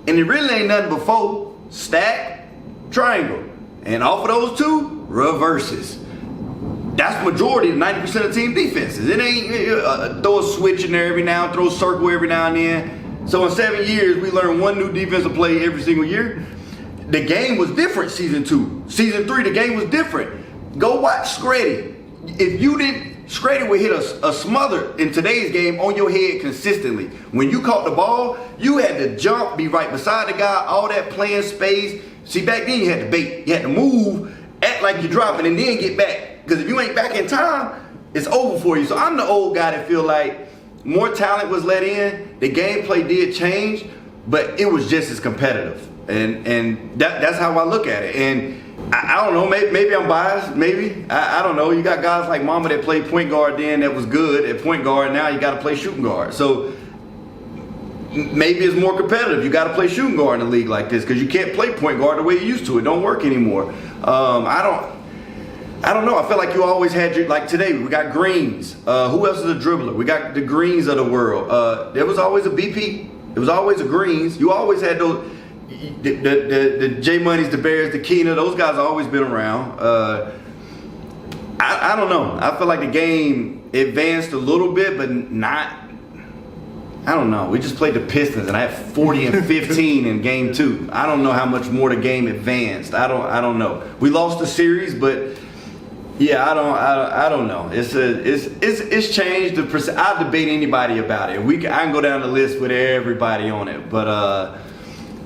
and it really ain't nothing before stack, triangle, and off of those 2, reverses. That's majority of 90% of team defenses. It ain't throw a switch in there every now and throw a circle every now and then. So in 7 years, we learned one new defensive play every single year. The game was different season 2. Season 3, the game was different. Go watch Screddy. If you didn't, Screddy would hit a smother in today's game on your head consistently. When you caught the ball, you had to jump, be right beside the guy, all that playing space. See, back then you had to bait. You had to move, act like you're dropping, and then get back. Because if you ain't back in time, it's over for you. So I'm the old guy that feel like more talent was let in. The gameplay did change, but it was just as competitive. And that's how I look at it. And I don't know, maybe I'm biased, maybe. I don't know. You got guys like Mama that played point guard then that was good at point guard. Now you got to play shooting guard. So maybe it's more competitive. You got to play shooting guard in a league like this because you can't play point guard the way you used to. It don't work anymore. I don't know. I feel like you always had like today, we got Greens. Who else is a dribbler? We got the Greens of the world. There was always a BP. There was always a Greens. You always had those, the Jmoneys, the Bears, the Keena. Those guys have always been around. I don't know. I feel like the game advanced a little bit, but not. I don't know. We just played the Pistons, and I had 40 and 15 in game 2. I don't know how much more the game advanced. I don't know. We lost the series, but. Yeah, I don't know. It's changed. I'll debate anybody about it. I can go down the list with everybody on it, but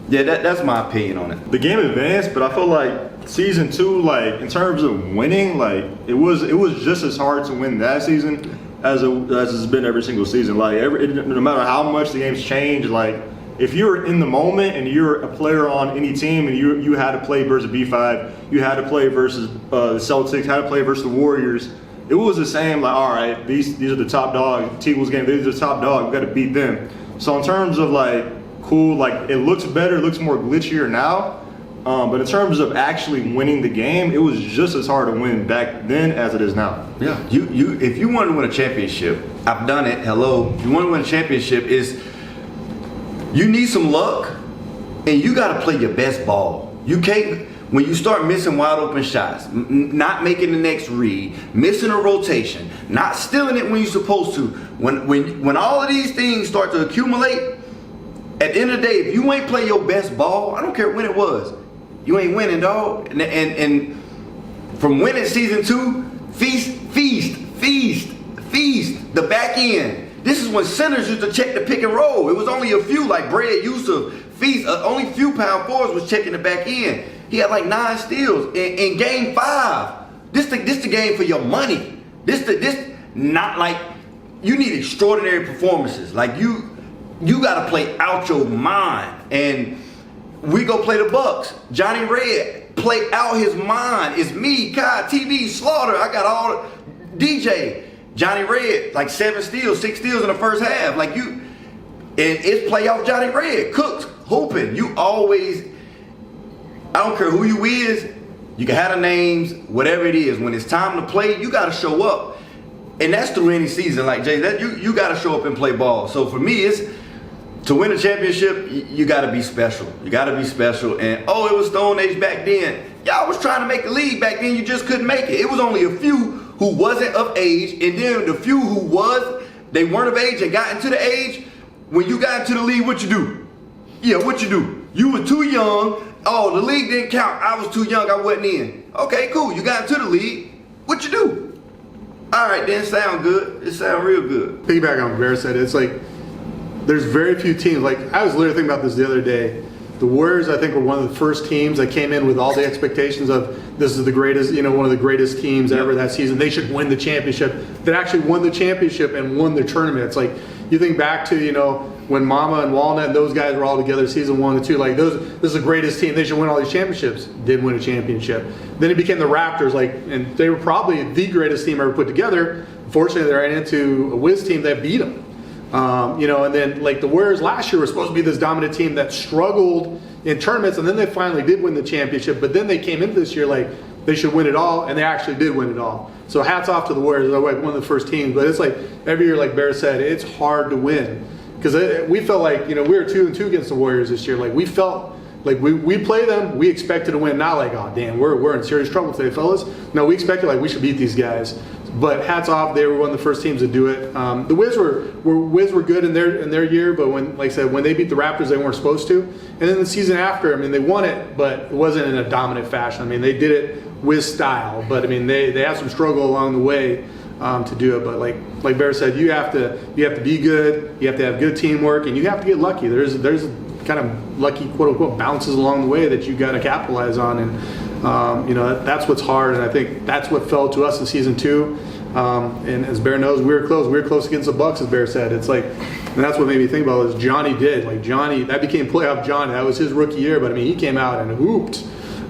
yeah, that's my opinion on it. The game advanced, but I feel like season 2, like in terms of winning, like it was just as hard to win that season as it's been every single season. Like no matter how much the game's changed, like if you're in the moment and you're a player on any team and you had to play versus B5, you had to play versus the Celtics, had to play versus the Warriors, it was the same, like, all right, these are the top dog, T-Wolves game, these are the top dog, we got to beat them. So in terms of like, cool, like it looks better, it looks more glitchier now, but in terms of actually winning the game, it was just as hard to win back then as it is now. Yeah, if you want to win a championship, I've done it, hello, if you want to win a championship, you need some luck, and you got to play your best ball. You can't, when you start missing wide open shots, not making the next read, missing a rotation, not stealing it when you're supposed to. When all of these things start to accumulate, at the end of the day, if you ain't play your best ball, I don't care when it was, you ain't winning, dog. And from winning season 2, feast, the back end. This is when centers used to check the pick and roll. It was only a few, like Brad Yusuf, Feast, only few power forwards was checking the back end. He had like 9 steals in game 5. This the game for your money. This not like, you need extraordinary performances. Like you gotta play out your mind. And we go play the Bucks. Johnny Red play out his mind. It's me, Kai, TV, Slaughter. I got all DJ. Johnny Red, like 7 steals, 6 steals in the first half. Like and it's playoff Johnny Red, cooked, hooping. You always, I don't care who you is, you can have the names, whatever it is. When it's time to play, you got to show up. And that's through any season. Like Jay, you got to show up and play ball. So for me, it's to win a championship, you got to be special. You got to be special. And it was Stone Age back then. y'all was trying to make a league back then. You just couldn't make it. It was only a few who wasn't of age, and then the few who was, they weren't of age and got into the age. When you got into the league, what you do? Yeah, what you do? You were too young. Oh, the league didn't count. I was too young. I wasn't in. Okay, cool. You got into the league. What you do? All right, then sound good. It sound real good. Piggyback on what Bear said, it's like there's very few teams. Like I was literally thinking about this the other day. The Warriors, I think, were one of the first teams that came in with all the expectations of this is the greatest, one of the greatest teams ever that season. They should win the championship. That actually won the championship and won the tournament. It's like you think back to when Mama and Walnut and those guys were all together, season 1 and 2. Like this is the greatest team. They should win all these championships. Didn't win a championship. Then it became the Raptors, and they were probably the greatest team ever put together. Unfortunately, they ran into a Wiz team that beat them. And then like the Warriors last year were supposed to be this dominant team that struggled in tournaments, and then they finally did win the championship. But then they came into this year like they should win it all, and they actually did win it all. So hats off to the Warriors. They're like one of the first teams. But it's like every year, like Bear said, it's hard to win because we felt like we were 2-2 against the Warriors this year. Like we felt like we play them, we expected to win. Not like, oh damn, we're in serious trouble today, fellas. No, we expected like we should beat these guys. But hats off, they were one of the first teams to do it. The Wiz were good in their year, but like I said, when they beat the Raptors, they weren't supposed to. And then the season after, they won it, but it wasn't in a dominant fashion. They did it Wiz style, but they had some struggle along the way to do it. But like Bear said, you have to be good, you have to have good teamwork, and you have to get lucky. There's kind of lucky quote unquote bounces along the way that you got to capitalize on, and that's what's hard, and I think that's what fell to us in season 2. And as Bear knows, we were close against the Bucks, as Bear said. It's like, and that's what made me think about it, is Johnny did. Like Johnny, that became playoff Johnny. That was his rookie year, but he came out and hooped.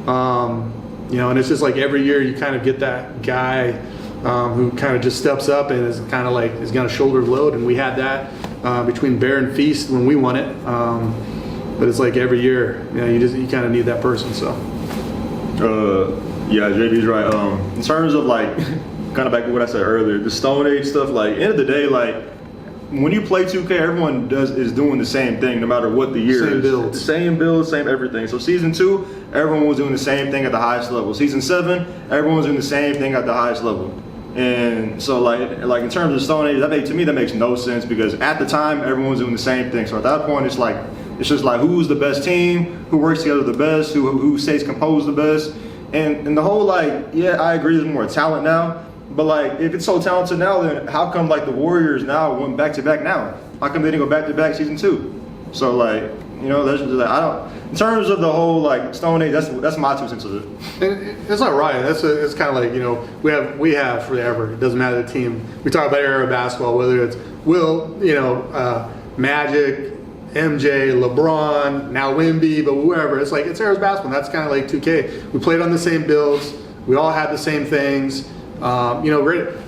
And it's just like every year you kind of get that guy who kind of just steps up and is kind of like is going to shoulder the load, and we had that between Bear and Feast when we won it. But it's like every year, you kind of need that person. So. Yeah, JB's right. In terms of like, kind of back to what I said earlier, the Stone Age stuff. Like, end of the day, like when you play 2K, everyone is doing the same thing, no matter what the year is. Build. The same build, same everything. So season 2, everyone was doing the same thing at the highest level. Season 7, everyone was doing the same thing at the highest level. And so like in terms of Stone Age, to me that makes no sense, because at the time everyone was doing the same thing. So at that point, it's just like who's the best team, who works together the best, who stays composed the best, and the whole I agree there's more talent now, but like if it's so talented now, then how come like the Warriors now went back to back now? How come they didn't go back to back season 2? So like that's just like, I don't. In terms of the whole like Stone Age, that's my 2 cents of it. And it's not right. It's kind of like we have forever. It doesn't matter the team. We talk about era of basketball, whether it's Magic, MJ, LeBron, now Wemby, but whoever. It's like it's eras basketball. That's kind of like 2K. We played on the same builds. We all had the same things.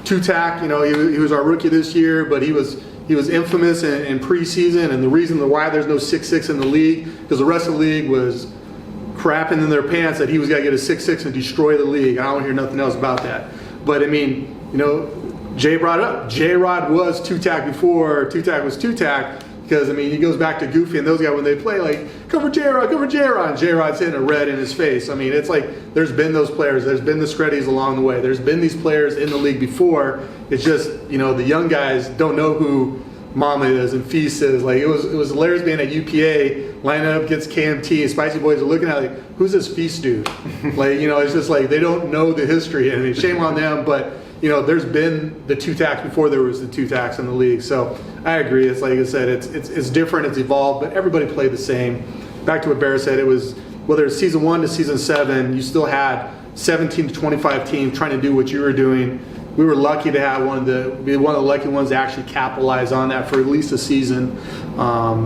Two-Tack. He was our rookie this year, but he was infamous in preseason, and the reason why there's no 6'6" in the league, because the rest of the league was crapping in their pants that he was going to get a 6'6" and destroy the league. I don't hear nothing else about that. But Jay brought it up. J-Rod was Two-Tack before Two-Tack was Two-Tack, because he goes back to Goofy and those guys when they play like cover J-Rod, and J-Rod's hitting a red in his face. It's like there's been those players, there's been the Screddies along the way, there's been these players in the league before. It's just the young guys don't know who Mama is and Feast is. Like it was hilarious being at UPA lining up against KMT. Spicy Boys are looking at like, who's this Feast dude? It's just like they don't know the history. Shame on them, but there's been the Two-Tacks before there was the Two-Tacks in the league. So I agree. It's like I said, it's different, it's evolved, but everybody played the same. Back to what Bear said, it was whether it's season 1 to season 7, you still had 17 to 25 teams trying to do what you were doing. We were lucky to have be one of the lucky ones to actually capitalize on that for at least a season.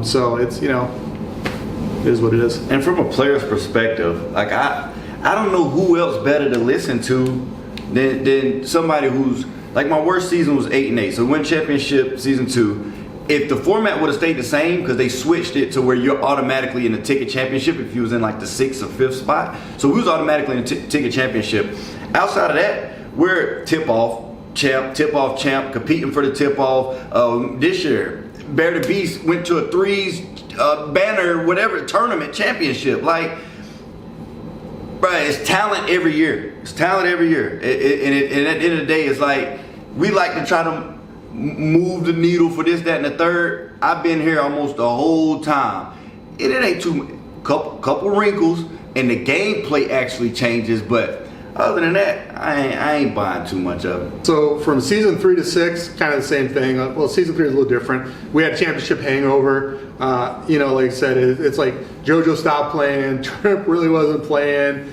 So it's it is what it is. And from a player's perspective, like I don't know who else better to listen to than somebody who's like, my worst season was 8-8, so we win championship season 2. If the format would have stayed the same, because they switched it to where you're automatically in the ticket championship if you was in like the 6th or 5th spot, so we was automatically in the ticket championship. Outside of that, we're tip-off champ, competing for the tip-off. This year, BearDaBeast went to a threes banner, whatever, tournament championship. Like, bro, it's talent every year. It's talent every year. And at the end of the day, it's like we like to try to move the needle for this, that, and the third. I've been here almost the whole time. It ain't too couple wrinkles, and the gameplay actually changes. But other than that, I ain't buying too much of it. So from season 3 to 6, kind of the same thing. Well, season 3 is a little different. We had championship hangover. Like I said, it's like JoJo stopped playing. Trip really wasn't playing.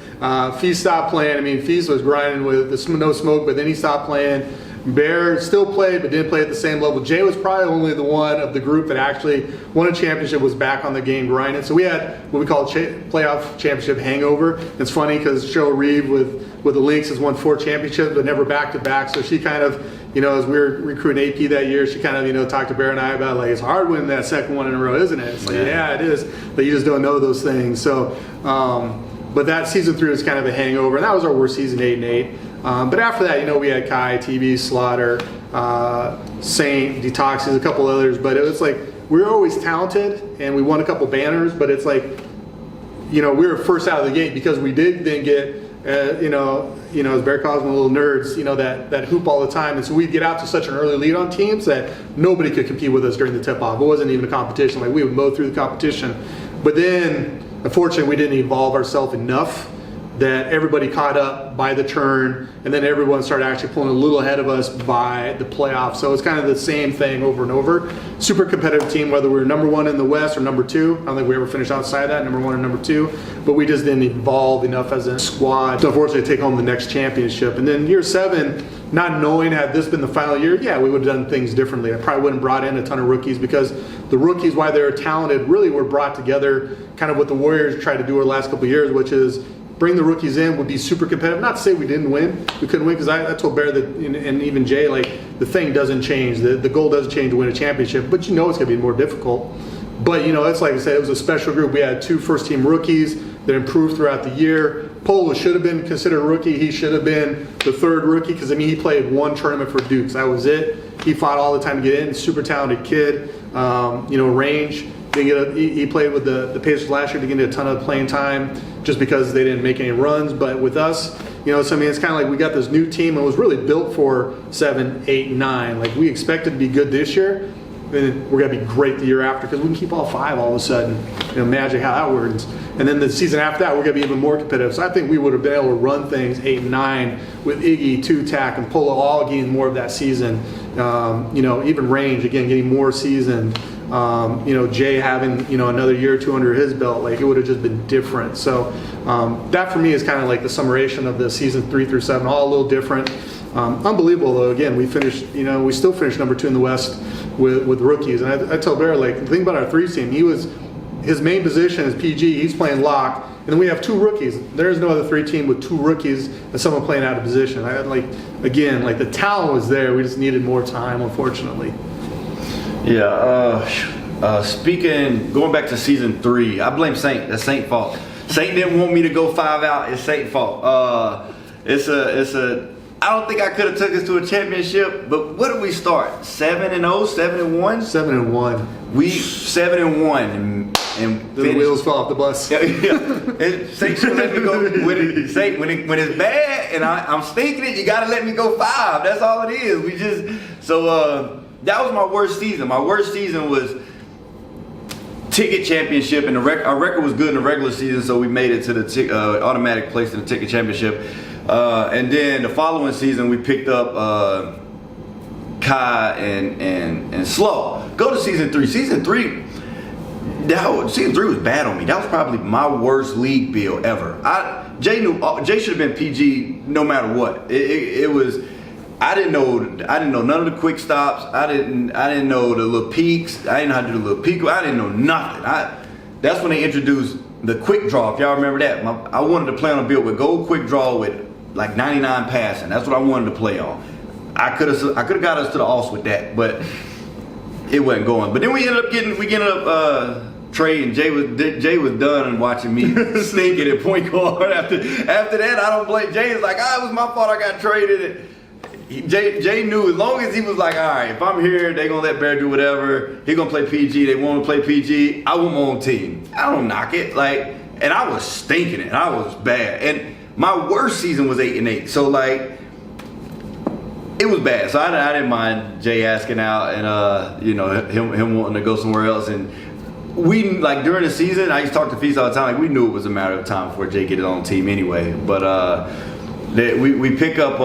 Feast stopped playing. I mean, Feast was grinding with no smoke, but then he stopped playing. Bear still played, but didn't play at the same level. Jay was probably only the one of the group that actually won a championship, was back on the game grinding. So we had what we call playoff championship hangover. It's funny because Cheryl Reeve with the Lynx has won 4 championships, but never back-to-back. So she kind of, as we were recruiting AP that year, she kind of, talked to Bear and I about, like, it's hard winning that second one in a row, isn't it? It's like, yeah, it is. But you just don't know those things. So, but that season 3 was kind of a hangover, and that was our worst season, 8-8. But after that, we had Kai, TV, Slaughter, Saint, Detoxes, a couple others. But it was like we were always talented, and we won a couple banners. But it's like, we were first out of the gate because we did then get, as Bear calls them, little nerds, that hoop all the time. And so we'd get out to such an early lead on teams that nobody could compete with us during the tip-off. It wasn't even a competition. Like, we would mow through the competition. But then, unfortunately, we didn't evolve ourselves enough that everybody caught up by the turn, and then everyone started actually pulling a little ahead of us by the playoffs. So it's kind of the same thing over and over. Super competitive team, whether we were number 1 in the West or number 2. I don't think we ever finished outside that, number 1 and number 2. But we just didn't evolve enough as a squad to unfortunately take home the next championship. And then year 7, not knowing had this been the final year, we would have done things differently. I probably wouldn't have brought in a ton of rookies because the rookies, while they were talented, really were brought together kind of what the Warriors tried to do over the last couple of years, which is bring the rookies in, would be super competitive. Not to say we didn't win. We couldn't win because I told Bear that, and even Jay, like, the thing doesn't change. The goal doesn't change to win a championship, but it's going to be more difficult. But, it's like I said, it was a special group. We had 2 first-team rookies that improved throughout the year. Polo should have been considered a rookie. He should have been the 3rd rookie because, he played 1 tournament for Dukes. That was it. He fought all the time to get in. Super talented kid. Range. He played with the Pacers last year to get a ton of playing time just because they didn't make any runs. But with us, it's kind of like we got this new team and it was really built for 7, 8, 9. Like, we expected to be good this year, and we're going to be great the year after because we can keep all 5 all of a sudden. Magic how that works. And then the season after that, we're going to be even more competitive. So I think we would have been able to run things 8 and 9 with Iggy, 2-tack, and Polo all getting more of that season. Even Range, again, getting more season. Jay having, another year or 2 under his belt, like, it would have just been different. So that for me is kind of like the summation of the season 3 through 7, all a little different. Unbelievable though. Again, we finished, we still finished number 2 in the West with rookies. And I tell Bear, like, the thing about our 3 team, his main position is PG. He's playing lock, and then we have 2 rookies. There's no other 3 team with 2 rookies and someone playing out of position. The talent was there. We just needed more time, unfortunately. Yeah. Going back to season 3, I blame Saint. That's Saint's fault. Saint didn't want me to go 5 out. It's Saint's fault. I don't think I could have took us to a championship, but what did we start? 7-0, 7-1? 7-1. We 7-1 and the wheels fall off the bus. Yeah. And Saint should let me go when it's bad and I'm stinking it, you gotta let me go 5. That's all it is. That was my worst season. My worst season was ticket championship, and our record was good in the regular season, so we made it to the automatic place to the ticket championship. And then the following season, we picked up Kai and Slow. Go to season 3. Season 3 was bad on me. That was probably my worst league build ever. Jay should have been PG no matter what. It was. I didn't know none of the quick stops. I didn't know the little peaks. I didn't know how to do the little peak. I didn't know nothing. That's when they introduced the quick draw. If y'all remember that, I wanted to play on a build with gold quick draw with like 99 passing. That's what I wanted to play on. I could have got us to the Alls with that, but it wasn't going. But then we ended up trading. Jay was done watching me stinking at point guard. After that, I don't blame Jay. It's like, it was my fault I got traded. Jay knew as long as he was like, all right, if I'm here, they gonna let Bear do whatever. He gonna play PG. They want to play PG. I want my own team. I don't knock it. Like, and I was stinking it. I was bad, and my worst season was 8-8. So like, it was bad. So I didn't mind Jay asking out, and you know, him wanting to go somewhere else. And we, like, during the season, I used to talk to Feast all the time. Like, we knew it was a matter of time before Jay get his own team anyway. But we pick up.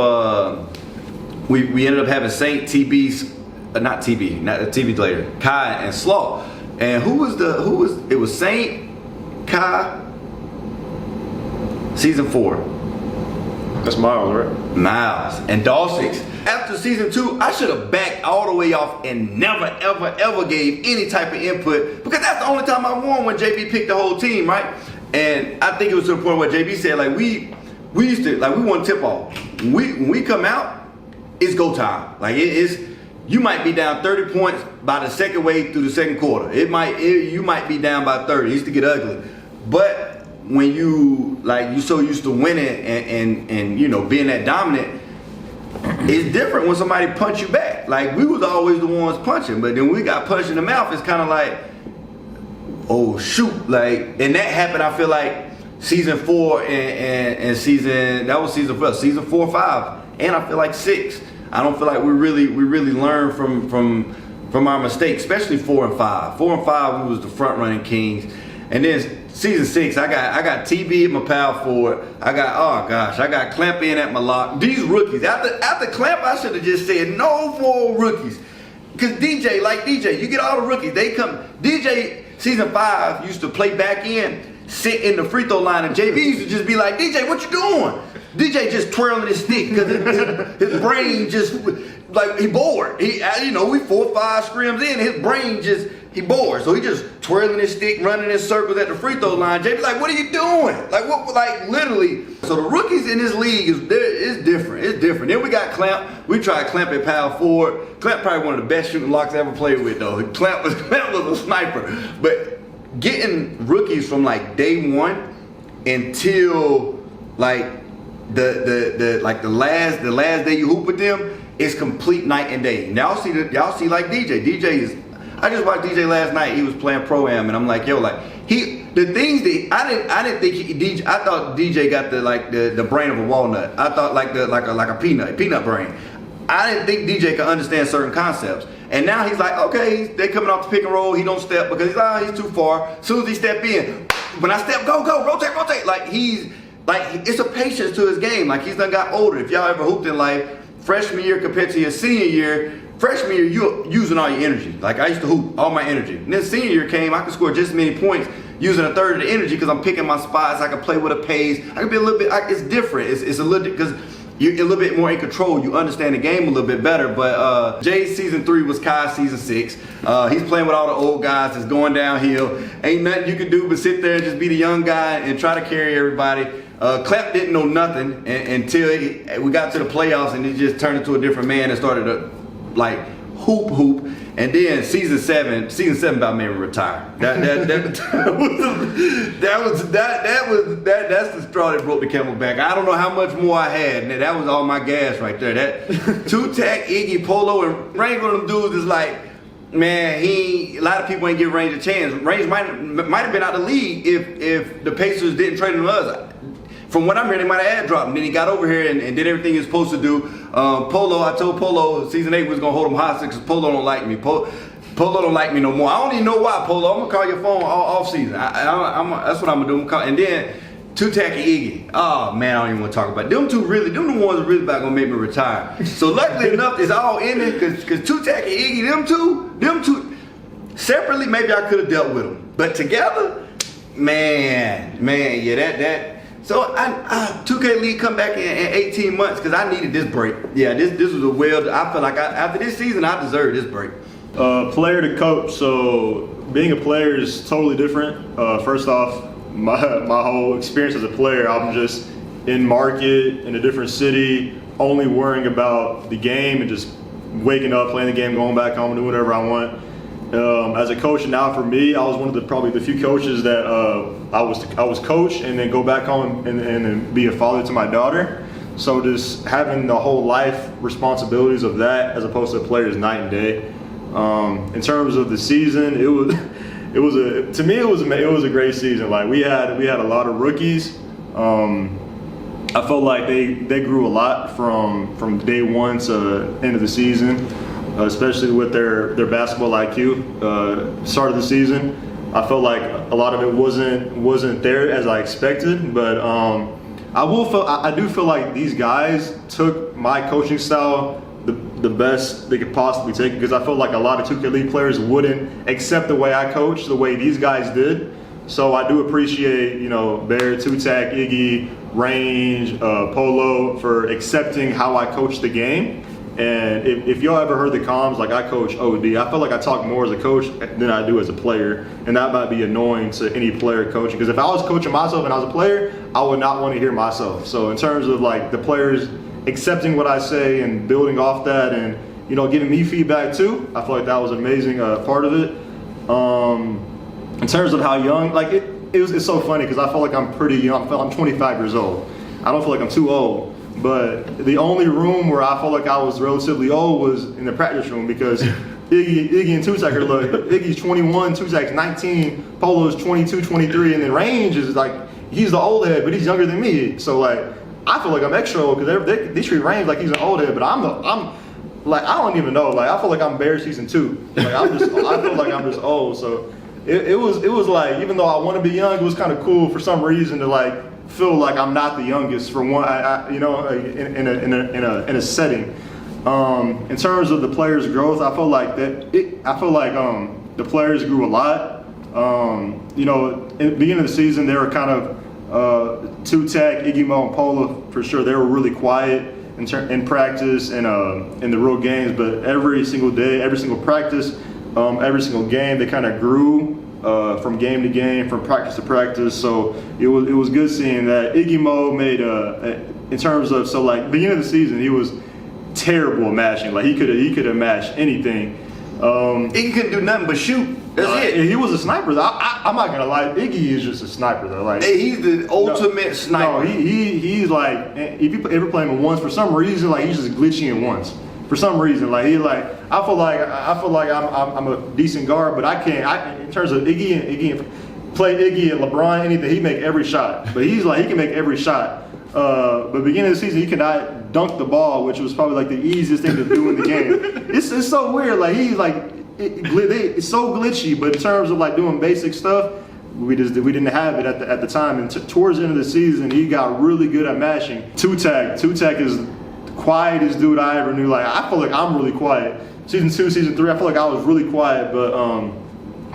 We ended up having Saint, TB's, not TB later, Kai and Slaw. And it was Saint, Kai, season 4. That's Miles, right? Miles and Dawsix. After season 2, I should have backed all the way off and never, ever, ever gave any type of input, because that's the only time I won when JB picked the whole team, right? And I think it was to the point where JB said, like, we used to, like, we want tip off. When we come out, it's go time. Like, you might be down 30 points by the second way through the second quarter. You might be down by 30. It used to get ugly. But when you so used to winning and you know, being that dominant, it's different when somebody punch you back. Like, we was always the ones punching, but then we got punched in the mouth. It's kind of like, oh shoot, like, and that happened. I feel like season 4 and season 4, 5, and I feel like 6. I don't feel like we really learned from our mistakes, especially 4 and 5. 4 and 5, we was the front running kings, and then season 6, I got TB at my power forward. I got Clamp in at my lock. These rookies, after Clamp, I should have just said no more rookies, because DJ, you get all the rookies. They come. DJ season 5 used to play back in, sit in the free throw line, and JB used to just be like, DJ, what you doing? DJ just twirling his stick because his brain just, like, he bored. We 4 or 5 scrims in, his brain he bored. So he just twirling his stick, running in circles at the free throw line. JB like, what are you doing? Like literally. So the rookies in this league is different. It's different. Then we got Clamp. We tried Clamp at power forward. Clamp probably one of the best shooting locks I ever played with, though. Clamp was a sniper. But getting rookies from like day 1 until like the last day you hoop with them is complete night and day. Now y'all see like DJ. DJ is, I just watched DJ last night. He was playing pro-am, and I'm like, yo, like, the things that I didn't think DJ. I thought DJ got the brain of a walnut. I thought like a peanut brain. I didn't think DJ could understand certain concepts. And now he's like, okay, they coming off the pick and roll. He don't step because he's too far. As soon as he step in, when I step, go, rotate. Like, it's a patience to his game. Like, he's done got older. If y'all ever hooped in life, freshman year compared to your senior year, freshman year, you're using all your energy. Like, I used to hoop all my energy. And then senior year came, I could score just as many points using a third of the energy because I'm picking my spots. I can play with a pace. I can be a little bit, it's different. It's a little, because you're a little bit more in control. You understand the game a little bit better. But Jay's season 3 was Kai's season 6. He's playing with all the old guys. It's going downhill. Ain't nothing you can do but sit there and just be the young guy and try to carry everybody. Clamp didn't know nothing until we got to the playoffs, and he just turned into a different man and started to like hoop. And then season 7 about made me retire. That's the straw that broke the camel back. I don't know how much more I had, and that was all my gas right there. That Two-Tack, Iggy, Polo, and Range, one of them dudes is like, man, a lot of people ain't give Range a chance. Range might have been out of the league if the Pacers didn't trade him to us. From what I'm hearing, they might have ad dropped him. Then he got over here and did everything he was supposed to do. Polo, I told Polo season 8 was gonna hold him hostage because Polo don't like me. Polo don't like me no more. I don't even know why, Polo. I'm gonna call your phone off season. That's what I'm gonna do. And then Two-Tack and Iggy. Oh man, I don't even want to talk about it. Them the ones really about gonna make me retire. So luckily enough, it's all in it because Two-Tack and Iggy, them two separately, maybe I could have dealt with them, but together, man, yeah, that. So I 2K League come back in 18 months because I needed this break. Yeah, this was I feel like after this season I deserve this break. Player to coach. So being a player is totally different. First off, my whole experience as a player, I'm just in market in a different city, only worrying about the game and just waking up, playing the game, going back home, doing whatever I want. As a coach now, for me, I was one of probably the few coaches that I was coach and then go back home and then be a father to my daughter. So just having the whole life responsibilities of that as opposed to a player is night and day. In terms of the season, it to me it was a great season. Like we had a lot of rookies. I felt like they grew a lot from day one to end of the season, especially with their basketball IQ. Start of the season, I felt like a lot of it wasn't there as I expected, but I do feel like these guys took my coaching style the best they could possibly take, because I feel like a lot of 2K League players wouldn't accept the way I coach the way these guys did. So I do appreciate, Bear, Two-Tac, Iggy, Range, Polo for accepting how I coach the game. And if y'all ever heard the comms, like I coach OD, I feel like I talk more as a coach than I do as a player. And that might be annoying to any player coaching, because if I was coaching myself and I was a player, I would not want to hear myself. So in terms of like the players accepting what I say and building off that and, giving me feedback too, I feel like that was an amazing part of it. In terms of how young, like it's so funny because I feel like I'm pretty young. I'm 25 years old. I don't feel like I'm too old. But the only room where I felt like I was relatively old was in the practice room, because Iggy and Two-Tac are like, Iggy's 21, Two-Tac's 19, Polo's 22, 23, and then Range is like, he's the old head, but he's younger than me. So like, I feel like I'm extra old because they treat Range like he's an old head, but I'm like, I don't even know. Like, I feel like I'm Bear season 2. Like I feel like I'm just old. So it was like, even though I want to be young, it was kind of cool for some reason to like feel like I'm not the youngest for one, in a setting. In terms of the players' growth, I feel like the players grew a lot. In the beginning of the season, they were kind of Two-Tac, Iggy Mo, and Polo for sure. They were really quiet in practice and in the real games, but every single day, every single practice, every single game, they kind of grew. From game to game, from practice to practice, so it was good seeing that. Iggy Mo made in terms of beginning of the season, he was terrible at mashing. Like he could have mashed anything. Iggy couldn't do nothing but shoot. That's it. He was a sniper though. I'm not gonna lie, Iggy is just a sniper though. Like he's the ultimate sniper. No, he's like, if you ever play him once, for some reason, like he's just glitchy in once. For some reason, like I feel like I'm a decent guard, but I can't. In terms of Iggy play Iggy and LeBron, anything, he make every shot. But he can make every shot. But beginning of the season, he cannot dunk the ball, which was probably like the easiest thing to do in the game. It's so weird. Like he's like it's so glitchy. But in terms of like doing basic stuff, we didn't have it at the time. And towards the end of the season, he got really good at mashing. Two-Tac is quietest dude I ever knew. Like I feel like I'm really quiet. Season 2, season 3, I feel like I was really quiet, but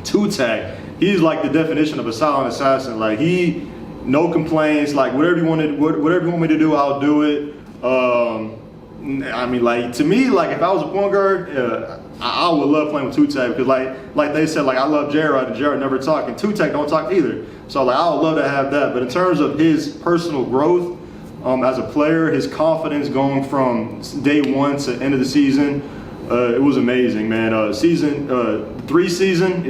Two-Tac, he's like the definition of a silent assassin. Like no complaints. Like whatever you want me to do, I'll do it. I mean, like to me, like if I was a point guard, I would love playing with Two-Tac because like they said, like I love Jared and Jared never talk, and Two-Tac don't talk either. So like I would love to have that. But in terms of his personal growth, as a player, his confidence going from day one to end of the season, it was amazing, man. Season 3 season,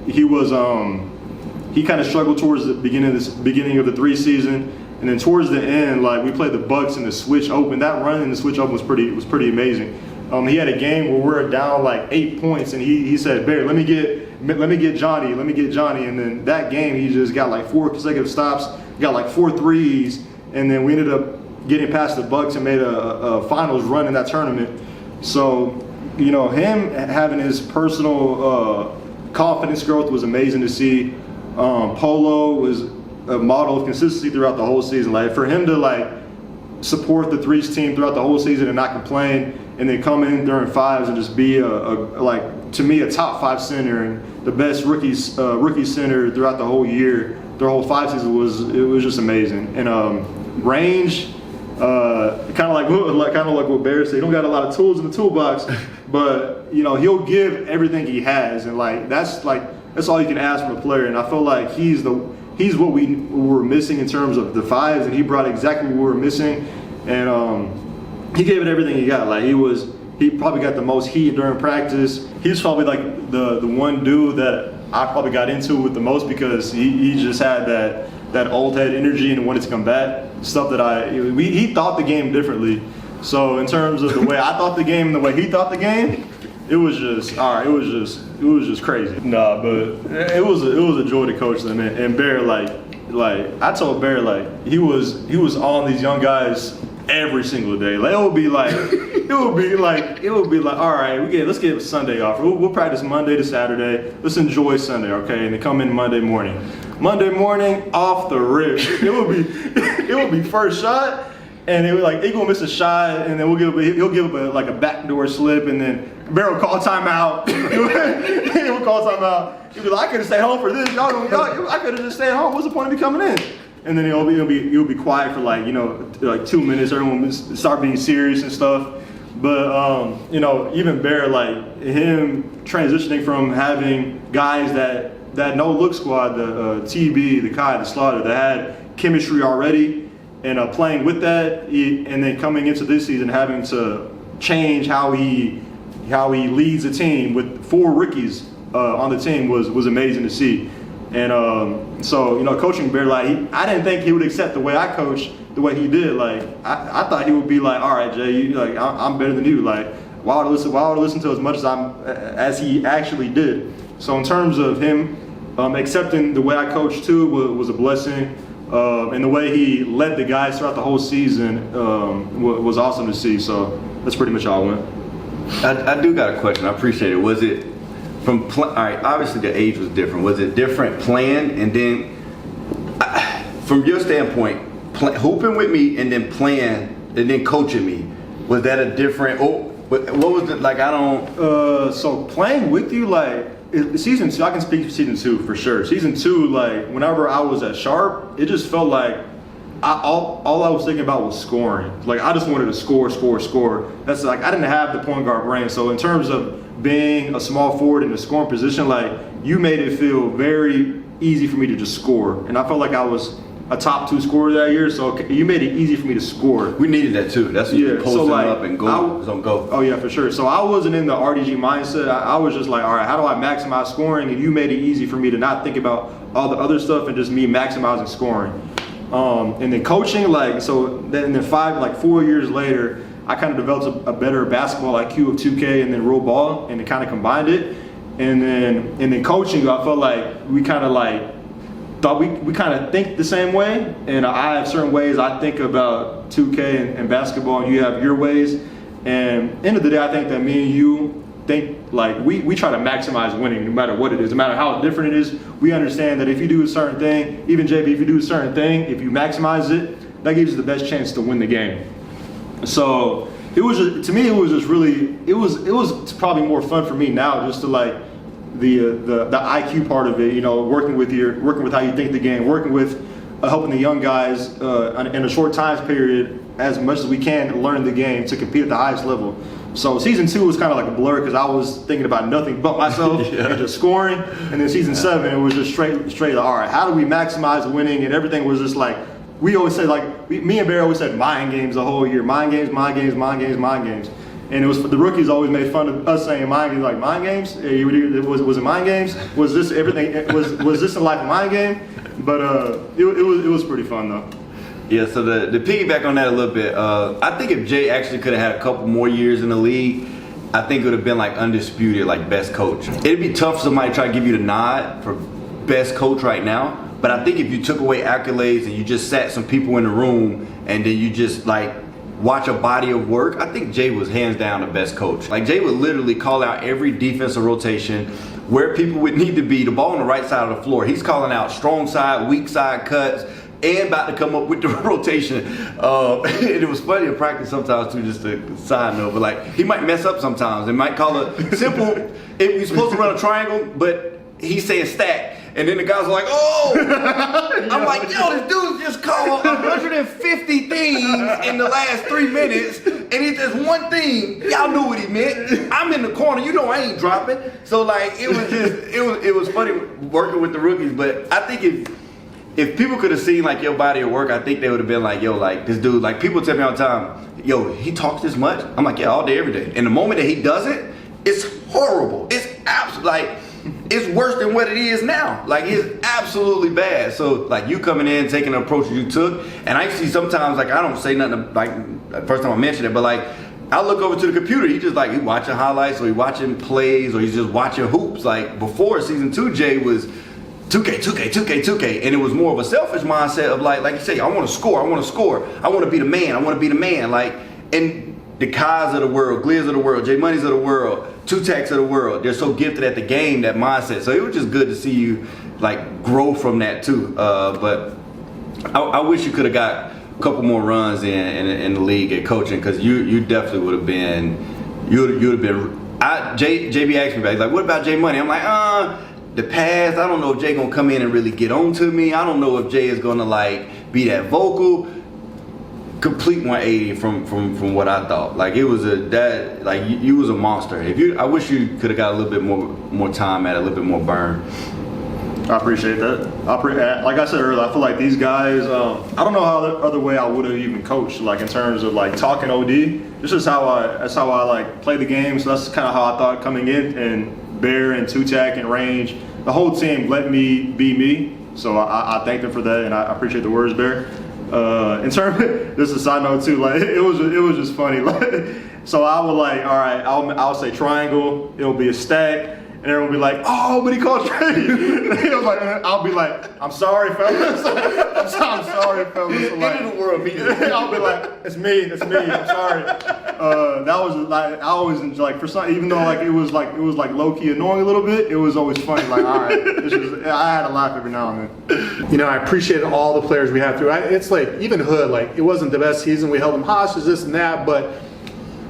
he kind of struggled towards the beginning of the 3 season, and then towards the end, like we played the Bucks and the switch open. That run in the switch open was pretty amazing. He had a game where we were down like 8 points, and he said, "Bear, let me get Jmoney, and then that game he just got like 4 consecutive stops, got like 4 threes. And then we ended up getting past the Bucks and made a finals run in that tournament. So, him having his personal confidence growth was amazing to see. Polo was a model of consistency throughout the whole season. Like for him to like support the threes team throughout the whole season and not complain, and then come in during fives and just be to me a top 5 center and the best rookie center throughout the whole year. The whole 5 season was just amazing. And Range, kind of like what Bear said, he don't got a lot of tools in the toolbox, but he'll give everything he has, and that's all you can ask from a player. And I feel like he's what we were missing in terms of the 5s, and he brought exactly what we were missing, and he gave it everything he got. Like he probably got the most heat during practice. He's probably like the one dude that I probably got into with the most, because he just had that old head energy and wanted to combat stuff that he thought the game differently. So in terms of the way I thought the game and the way he thought the game, it was just all right. It was just crazy. Nah, but it was a joy to coach them. And Bear, like I told Bear, like he was on these young guys every single day. Like it would be like, all right, let's get Sunday off. We'll practice Monday to Saturday. Let's enjoy Sunday, okay? And then come in Monday morning. Monday morning, off the rip. It would be first shot. And it was like, he gonna miss a shot, and then he'll give up a backdoor slip, and then Bear will call timeout. He would call timeout. He'd be like, I could have stayed home for this. I could have just stayed home. What's the point of me coming in? And then he'll be quiet for like 2 minutes. Everyone will start being serious and stuff. But even Bear, like him transitioning from having guys that no look squad, the TB, the Kai, the Slaughter, that had chemistry already. And playing with that, and then coming into this season having to change how he leads a team with 4 rookies on the team was amazing to see. And so coaching Bear, like I didn't think he would accept the way I coached, the way he did. Like I thought he would be like, all right, Jay, I'm better than you. Like why would I listen to as much as he actually did? So in terms of him accepting the way I coached too was a blessing. And the way he led the guys throughout the whole season was awesome to see. So that's pretty much how it went. I do got a question. I appreciate it. Was it from all right? Obviously, the age was different. Was it different playing, and then from your standpoint, hooping with me and then playing and then coaching me? Was that a different? What was it like? I don't. So playing with you, like. Season 2, I can speak for season 2 for sure. Season 2, like whenever I was at Sharp, it just felt like all I was thinking about was scoring. Like I just wanted to score. That's like I didn't have the point guard brain. So in terms of being a small forward in a scoring position, like you made it feel very easy for me to just score. And I felt like I was a top 2 scorer that year, so you made it easy for me to score. We needed that too. That's what you posting up and go. Oh yeah, for sure. So I wasn't in the RDG mindset. I was just like, all right, how do I maximize scoring? And you made it easy for me to not think about all the other stuff and just me maximizing scoring. And then coaching, then 4 years later, I kind of developed a better basketball IQ of 2K and then real ball, and then kind of combined it. And then coaching, I felt like we kind of thought we kind of think the same way, and I have certain ways I think about 2K and basketball, and you have your ways. And end of the day, I think that me and you think like we try to maximize winning no matter what it is, no matter how different it is. We understand that if you do a certain thing, even JB, if you do a certain thing, if you maximize it, that gives you the best chance to win the game. So it was just, to me, it was just really, it was probably more fun for me now just to like the IQ part of it, working with how you think the game, working with helping the young guys in a short time period as much as we can learn the game to compete at the highest level. So season 2 was kind of like a blur because I was thinking about nothing but myself and just scoring. And then season 7, it was just straight like, all right, how do we maximize winning? And everything was just like, we always said me and Barry always said mind games the whole year, mind games. And it was the rookies always made fun of us saying mind games, like mind games. Was it mind games? Was this everything? Was this a life mind game? But it was pretty fun though. Yeah. So the piggyback on that a little bit. I think if Jay actually could have had a couple more years in the league, I think it would have been like undisputed, like best coach. It'd be tough for somebody to try to give you the nod for best coach right now. But I think if you took away accolades and you just sat some people in the room and then you just like watch a body of work, I think Jay was hands down the best coach. Like Jay would literally call out every defensive rotation, where people would need to be, the ball on the right side of the floor. He's calling out strong side, weak side cuts, and about to come up with the rotation. It was funny in practice sometimes too, just a side note, but like he might mess up sometimes. It might call a simple, if we're supposed to run a triangle, but he's saying stack. And then the guys are like, oh! I'm like, yo, this dude just called 150 things in the last 3 minutes, and it's just one thing. Y'all knew what he meant. I'm in the corner, I ain't dropping. So like, it was funny working with the rookies. But I think if people could have seen like your body of work, I think they would have been like, yo, like this dude, like people tell me all the time, yo, he talks this much? I'm like, yeah, all day, every day. And the moment that he does it, it's horrible. It's absolutely like, it's worse than what it is now. Like it's absolutely bad. So like you coming in, taking the approach you took, and I see sometimes like I don't say nothing like first time I mentioned it, but like I look over to the computer. He just like he watching highlights or he watching plays or he's just watching hoops. Like before season 2, Jay was 2K, and it was more of a selfish mindset of like you say, I want to score, I want to be the man, like, and the Kais of the world, Glias of the world, Jmoney's of the world, Two-Tacs of the world, they're so gifted at the game, that mindset. So it was just good to see you like grow from that too. But I wish you could have got a couple more runs in the league at coaching, because you definitely would have been, you'd have been. JB asked me about, he's like, what about Jmoney? I'm like, the past, I don't know if Jay gonna come in and really get on to me. I don't know if Jay is gonna like be that vocal. Complete 180 from what I thought. Like it was you was a monster. I wish you could have got a little bit more time at it, a little bit more burn. I appreciate that. Like I said earlier, I feel like these guys, I don't know how other way I would have even coached, like in terms of like talking OD. This is that's how I like play the game. So that's kind of how I thought coming in, and Bear and Two-Tac and Range, the whole team let me be me. So I thank them for that, and I appreciate the words, Bear. In terms of, this is a side note too, like it was just funny. Like, so I would like, all right, I'll say triangle, it'll be a stack. And everyone will be like, oh, but he called trade. I'll be like, I'm sorry, fellas. I'm sorry, fellas. So like, the world me. I'll be like, it's me. I'm sorry. That was like, I always like, for some, even though like it was like low key annoying a little bit, it was always funny. Like, all right, I had to laugh every now and then. You know, I appreciated all the players we had through. It's like, even Hood, like it wasn't the best season. We held him hostage, this and that, but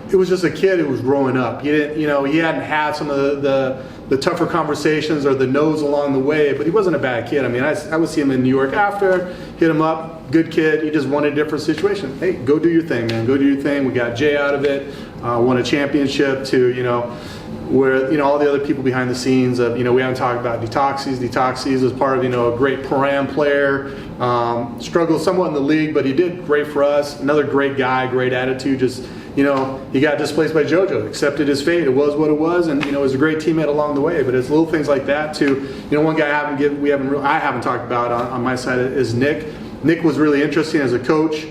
it was just a kid who was growing up. He didn't, he hadn't had some of the tougher conversations or the no's along the way, but he wasn't a bad kid. I mean, I would see him in New York after, hit him up, good kid. He just wanted a different situation. Hey, go do your thing, man. Go do your thing. We got Jay out of it, won a championship to, where, all the other people behind the scenes of, we haven't talked about Detoxies. Detoxies was part of, a great Param player, struggled somewhat in the league, but he did great for us. Another great guy, great attitude, just, he got displaced by JoJo, accepted his fate. It was what it was, and was a great teammate along the way. But it's little things like that too. One guy I haven't talked about on my side is Nick. Nick was really interesting as a coach.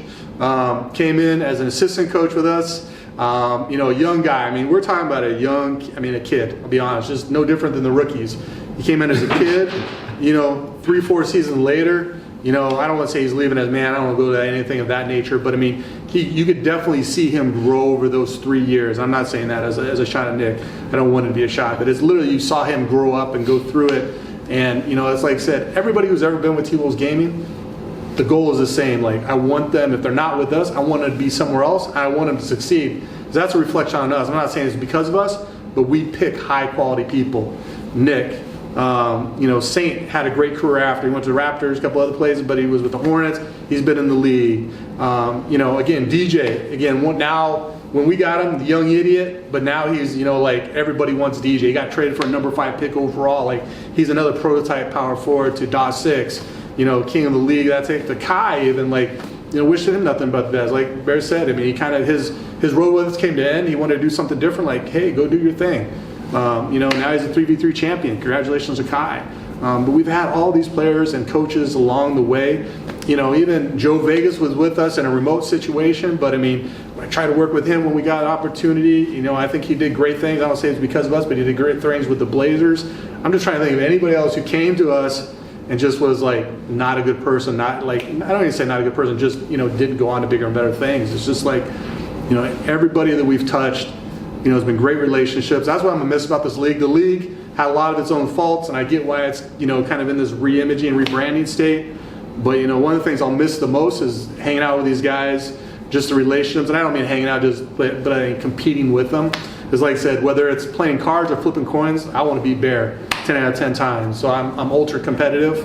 Came in as an assistant coach with us. A young guy. I mean, we're talking about a kid. I'll be honest, just no different than the rookies. He came in as a kid. 3-4 seasons later. I don't want to say he's leaving as man. I don't want to go to anything of that nature. But I mean, you could definitely see him grow over those 3 years. I'm not saying that as a shot at Nick. I don't want it to be a shot, but it's literally you saw him grow up and go through it. And it's like I said, everybody who's ever been with T-Wolves Gaming, the goal is the same. Like I want them, if they're not with us, I want them to be somewhere else. I want them to succeed. Because that's a reflection on us. I'm not saying it's because of us, but we pick high quality people. Nick. Saint had a great career after. He went to the Raptors, a couple other places, but he was with the Hornets. He's been in the league. Again, DJ. Now when we got him, the young idiot, but now he's, like everybody wants DJ. He got traded for a number 5 pick overall. Like he's another prototype power forward to DOS 6, king of the league. That's it. To Kai even, wishing him nothing but the best. Like Bear said, I mean, he kind of, his road with us came to end. He wanted to do something different, like, hey, go do your thing. Now he's a 3v3 champion. Congratulations to Kai. But we've had all these players and coaches along the way. Even Joe Vegas was with us in a remote situation, but I mean, I tried to work with him when we got an opportunity. I think he did great things. I don't say it's because of us, but he did great things with the Blazers. I'm just trying to think of anybody else who came to us and just was like not a good person, not like, I don't even say not a good person, just, didn't go on to bigger and better things. It's just like, everybody that we've touched, it's been great relationships. That's what I'm gonna miss about this league. The league had a lot of its own faults, and I get why it's, kind of in this re-imaging, rebranding state. But, one of the things I'll miss the most is hanging out with these guys, just the relationships. And I don't mean hanging out but I mean competing with them. Because like I said, whether it's playing cards or flipping coins, I want to beat Bear 10 out of 10 times. So I'm ultra competitive.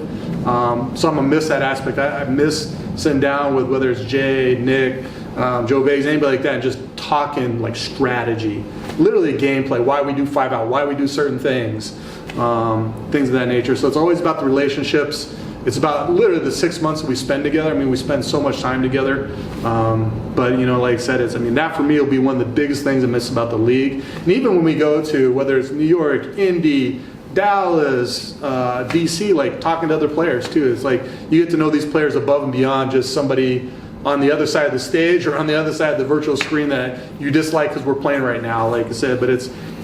So I'm gonna miss that aspect. I miss sitting down with whether it's Jay, Nick, Joe Vegas, anybody like that, and just talking like strategy, literally gameplay, why we do 5-out, why we do certain things, things of that nature. So it's always about the relationships. It's about literally the 6 months that we spend together. I mean, we spend so much time together. But like I said, that for me will be one of the biggest things I miss about the league. And even when we go to, whether it's New York, Indy, Dallas, DC, like talking to other players too. It's like you get to know these players above and beyond just somebody on the other side of the stage or on the other side of the virtual screen that you dislike because we're playing right now, like I said. But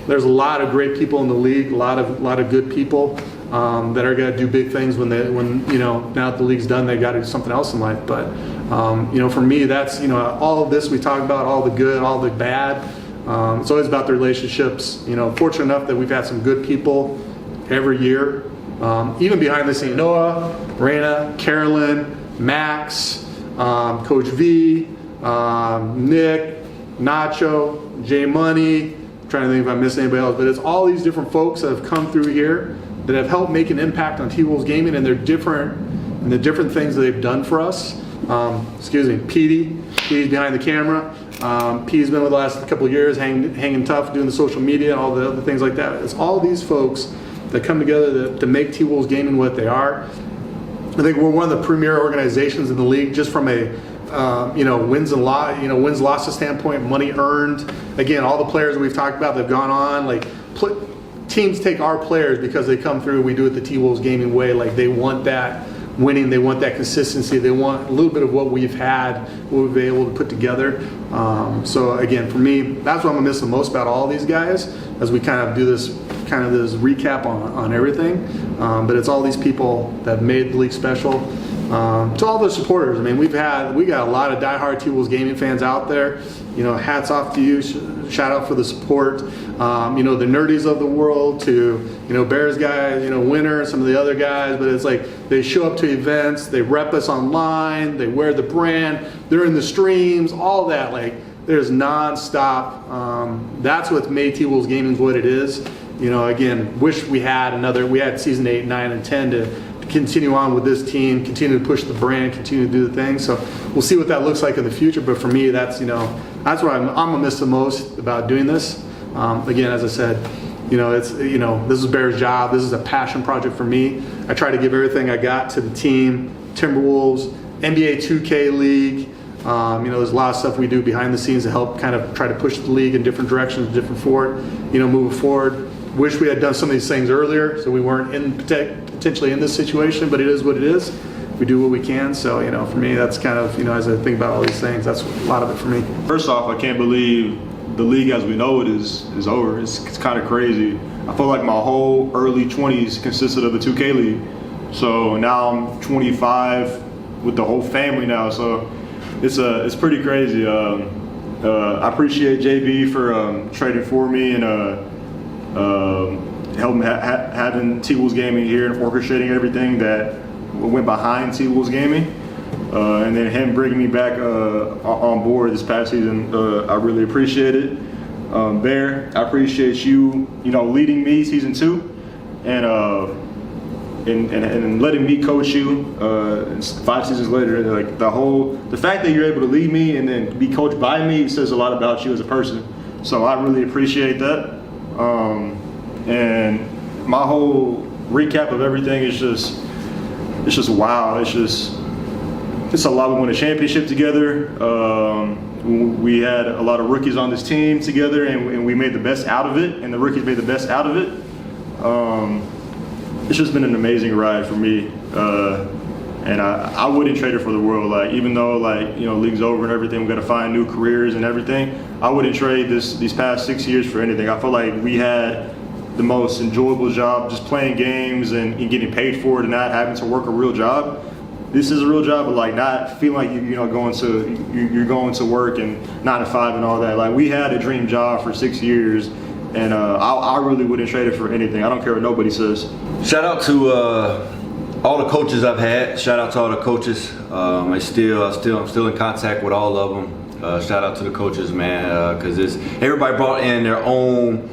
there's a lot of great people in the league, a lot of good people that are going to do big things when now that the league's done, they got to do something else in life. But for me, that's all of this we talk about, all the good, all the bad. It's always about the relationships. Fortunate enough that we've had some good people every year, even behind the scenes. Noah, Raina, Carolyn, Max, Coach V, Nick, Nacho, Jmoney. Trying to think if I missed anybody else, but it's all these different folks that have come through here that have helped make an impact on T-Wolves gaming, and they're different and the different things that they've done for us. Petey's behind the camera. P's been with the last couple of years, hanging tough, doing the social media and all the other things like that. It's all these folks that come together to make T-Wolves gaming what they are. I think we're one of the premier organizations in the league, just from a wins and losses standpoint, money earned. Again, all the players that we've talked about that have gone on, teams take our players because they come through. We do it the T-Wolves gaming way. Like, they want that winning, they want that consistency, they want a little bit of what we've had, what we've been able to put together. So again, for me, that's what I'm gonna miss the most about all these guys as we kind of do this recap on everything. But it's all these people that have made the league special. To all the supporters, I mean, we got a lot of diehard T-Wolves gaming fans out there. Hats off to you. Shout out for the support. The nerdies of the world, to Bears guys, Winter, some of the other guys. But it's like they show up to events, they rep us online, they wear the brand, they're in the streams, all that. Like, there's nonstop. That's what made T-Wolves gaming what it is. Again, wish we had season 8, 9, and 10 to continue on with this team, continue to push the brand, continue to do the thing. So we'll see what that looks like in the future. But for me, that's what I'm gonna miss the most about doing this. Again, as I said, this is Bear's job. This is a passion project for me. I try to give everything I got to the team, Timberwolves, NBA 2K League. There's a lot of stuff we do behind the scenes to help kind of try to push the league in different directions, moving forward. Wish we had done some of these things earlier so we weren't potentially in this situation, but it is what it is. We do what we can. So, for me, that's kind of, as I think about all these things, that's a lot of it for me. First off, I can't believe the league as we know it is over. It's kind of crazy. I feel like my whole early 20s consisted of the 2K League. So now I'm 25 with the whole family now. So it's pretty crazy. I appreciate JB for trading for me and helping having T-Wolves Gaming here and orchestrating everything that went behind T-Wolves Gaming, and then him bringing me back on board this past season. I really appreciate it. Bear, I appreciate you, leading me season 2, and letting me coach you 5 seasons later. Like, the fact that you're able to lead me and then be coached by me says a lot about you as a person. So I really appreciate that. And my whole recap of everything is just wow. It's a lot. We won a championship together. We had a lot of rookies on this team together, and we made the best out of it, and the rookies made the best out of it. It's just been an amazing ride for me, and I wouldn't trade it for the world. Like, even though league's over and everything, we got to find new careers and everything, I wouldn't trade these past 6 years for anything. I feel like we had the most enjoyable job, just playing games and getting paid for it and not having to work a real job. This is a real job, but not feeling like you're going to work and 9 to 5 and all that. Like, we had a dream job for 6 years, and I really wouldn't trade it for anything. I don't care what nobody says. Shout out to all the coaches I've had. Shout out to all the coaches. I'm still in contact with all of them. Shout out to the coaches, man, because everybody brought in their own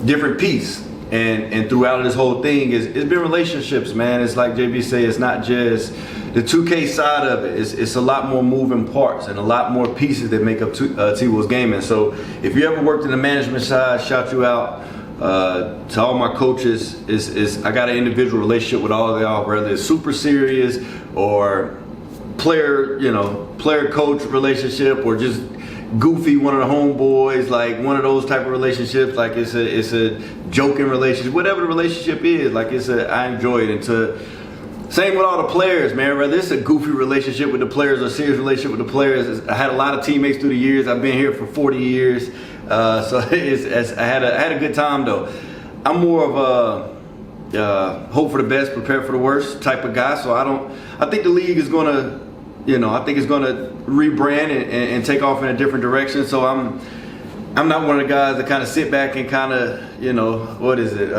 different piece, and throughout this whole thing, it's been relationships, man. It's like JB said, it's not just the 2K side of it. It's a lot more moving parts and a lot more pieces that make up T-Wolves Gaming. So if you ever worked in the management side, shout you out. To all my coaches, I got an individual relationship with all of y'all, whether it's super serious or player coach relationship, or just goofy, one of the homeboys, like one of those type of relationships. Like, it's a joking relationship, whatever the relationship is. Like, I enjoy it. And to Same with all the players, man. Whether it's a goofy relationship with the players or a serious relationship with the players. I had a lot of teammates through the years. I've been here for 40 years. So I had a good time, though. I'm more of a hope for the best, prepare for the worst type of guy. So I think the league is going to, I think it's going to rebrand and take off in a different direction. So I'm not one of the guys that kind of sit back and kind of, what is it?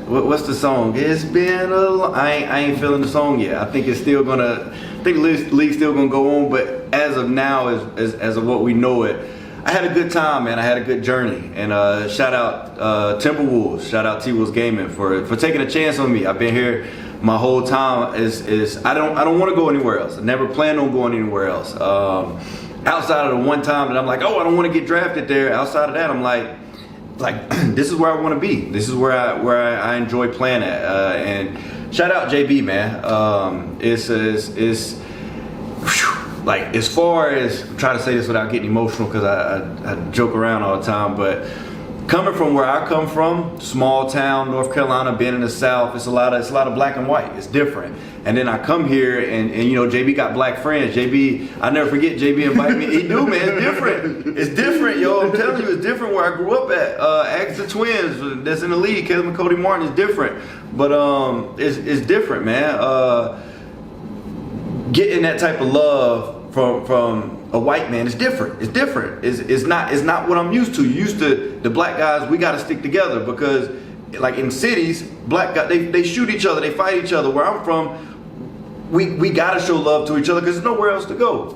What's the song? It's been I ain't feeling the song yet. I think it's still gonna. I think the league's still gonna go on. But as of now, as of what we know it, I had a good time, man. I had a good journey. And shout out Timberwolves. Shout out T-Wolves Gaming for taking a chance on me. I've been here my whole time. I don't want to go anywhere else. I never planned on going anywhere else. Outside of the one time that I'm like, oh, I don't want to get drafted there. Outside of that, I'm like this is where I want to be. This is where I enjoy playing at. And shout out JB, man. It's like, as far as, I'm trying to say this without getting emotional because I joke around all the time, but coming from where I come from, small town, North Carolina, being in the South, it's a lot of black and white. It's different. And then I come here and JB got black friends. JB, I never forget, JB invited me. He do, man. It's different. It's different, yo. I'm telling you, it's different where I grew up at. Ask the twins that's in the league, Caleb and Cody Martin, is different. But it's different, man. Getting that type of love from a white man is different. It's different. It's not what I'm used to. Used to the black guys, we got to stick together because, like in cities, black guys they shoot each other, they fight each other. Where I'm from, we got to show love to each other because there's nowhere else to go.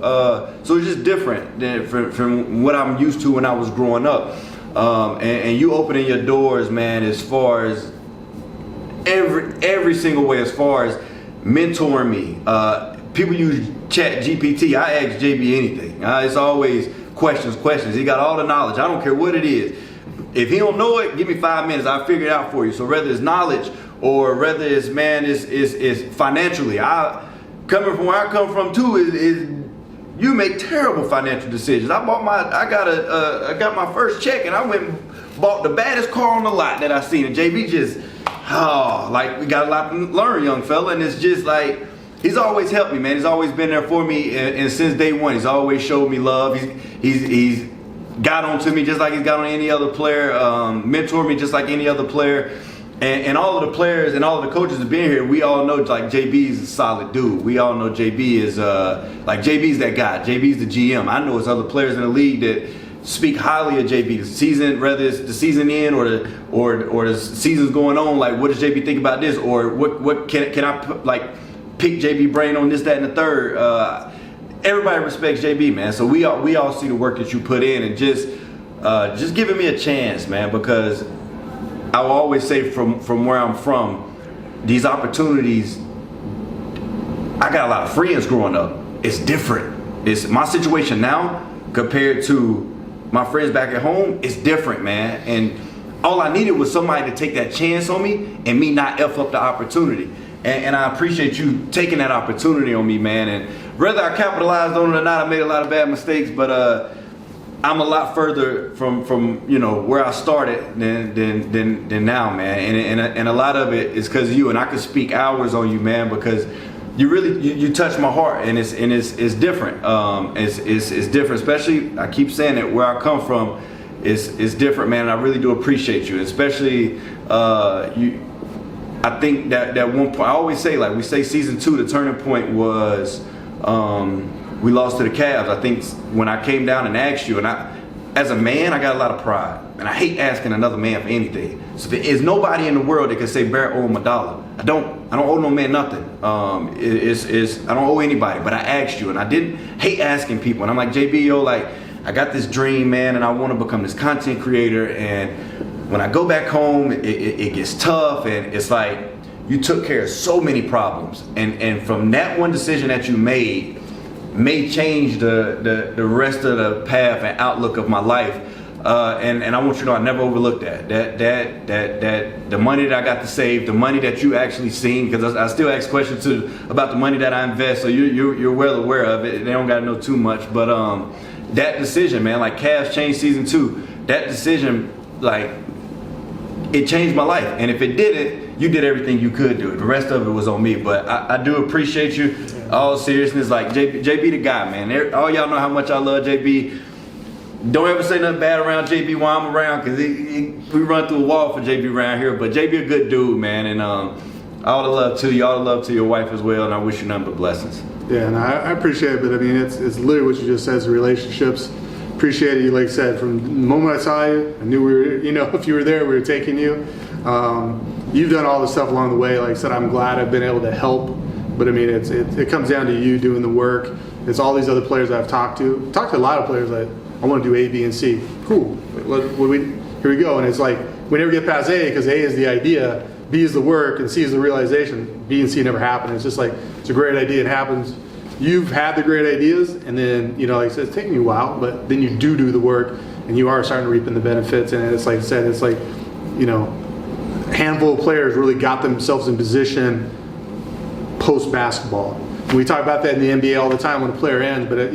So it's just different than from what I'm used to when I was growing up. And you opening your doors, man, as far as every single way, as far as mentoring me. People use Chat GPT. I ask JB anything. It's always questions. He got all the knowledge. I don't care what it is. If he don't know it, give me 5 minutes. I'll figure it out for you. So whether it's knowledge or whether it's, man, is financially. Coming from where I come from too is you make terrible financial decisions. I got my first check and I went and bought the baddest car on the lot that I seen. And JB just, like, we got a lot to learn, young fella. And it's just like, he's always helped me, man. He's always been there for me, and since day one, he's always showed me love. He's got on to me just like he's got on any other player, mentored me just like any other player. And all of the players and all of the coaches that been here, we all know like JB's a solid dude. We all know JB is like JB's that guy. JB's the GM. I know there's other players in the league that speak highly of JB. The season, whether it's the season in or the season's going on, like what does JB think about this, or what can I put, like pick JB brain on this, that, and the third. Everybody respects JB, man. So we all see the work that you put in, and just giving me a chance, man, because I will always say from where I'm from, these opportunities, I got a lot of friends growing up. It's different. It's my situation now compared to my friends back at home. It's different, man. And all I needed was somebody to take that chance on me and me not F up the opportunity. And I appreciate you taking that opportunity on me, man. And whether I capitalized on it or not, I made a lot of bad mistakes, but I'm a lot further from where I started than now, man. And a lot of it is because of you. And I could speak hours on you, man, because you really you touch my heart, and it's different. It's different, especially, I keep saying it, where I come from is different, man. And I really do appreciate you, especially you. I think that one point, I always say, like we say season 2, the turning point was we lost to the Cavs. I think when I came down and asked you, and as a man, I got a lot of pride, and I hate asking another man for anything. So there is nobody in the world that can say Bear owe him $1. I don't owe no man nothing. I don't owe anybody, but I asked you, and I didn't hate asking people. And I'm like, JB, yo, like, I got this dream, man, and I want to become this content creator. And when I go back home, it gets tough, and it's like you took care of so many problems, and from that one decision that you made may change the rest of the path and outlook of my life. And I want you to know I never overlooked that the money that I got to save, the money that you actually seen, because I still ask questions too about the money that I invest, so you're well aware of it. They don't got to know too much, but that decision, man, like Cavs changed season 2, that decision, like, it changed my life. And if it didn't, you did everything you could do. The rest of it was on me. But I do appreciate you. All seriousness, like JB the guy, man. All y'all know how much I love JB. Don't ever say nothing bad around JB while I'm around, because we run through a wall for JB around here. But JB a good dude, man, and all the love to you, all the love to your wife as well, and I wish you nothing but blessings. Yeah, and I appreciate it, but I mean, it's literally what you just said, is relationships. Appreciate you, like I said, from the moment I saw you, I knew we were, if you were there, we were taking you. You've done all the stuff along the way. Like I said, I'm glad I've been able to help, but I mean, it comes down to you doing the work. It's all these other players I've talked to. Talked to a lot of players that I want to do A, B, and C. Cool. Here we go. And it's like we never get past A, because A is the idea, B is the work, and C is the realization. B and C never happen. It's just like it's a great idea. It happens. You've had the great ideas, and then like I said, it's taking you a while, but then you do the work, and you are starting to reap in the benefits. And it's like I said, it's like a handful of players really got themselves in position post basketball. We talk about that in the NBA all the time when a player ends, but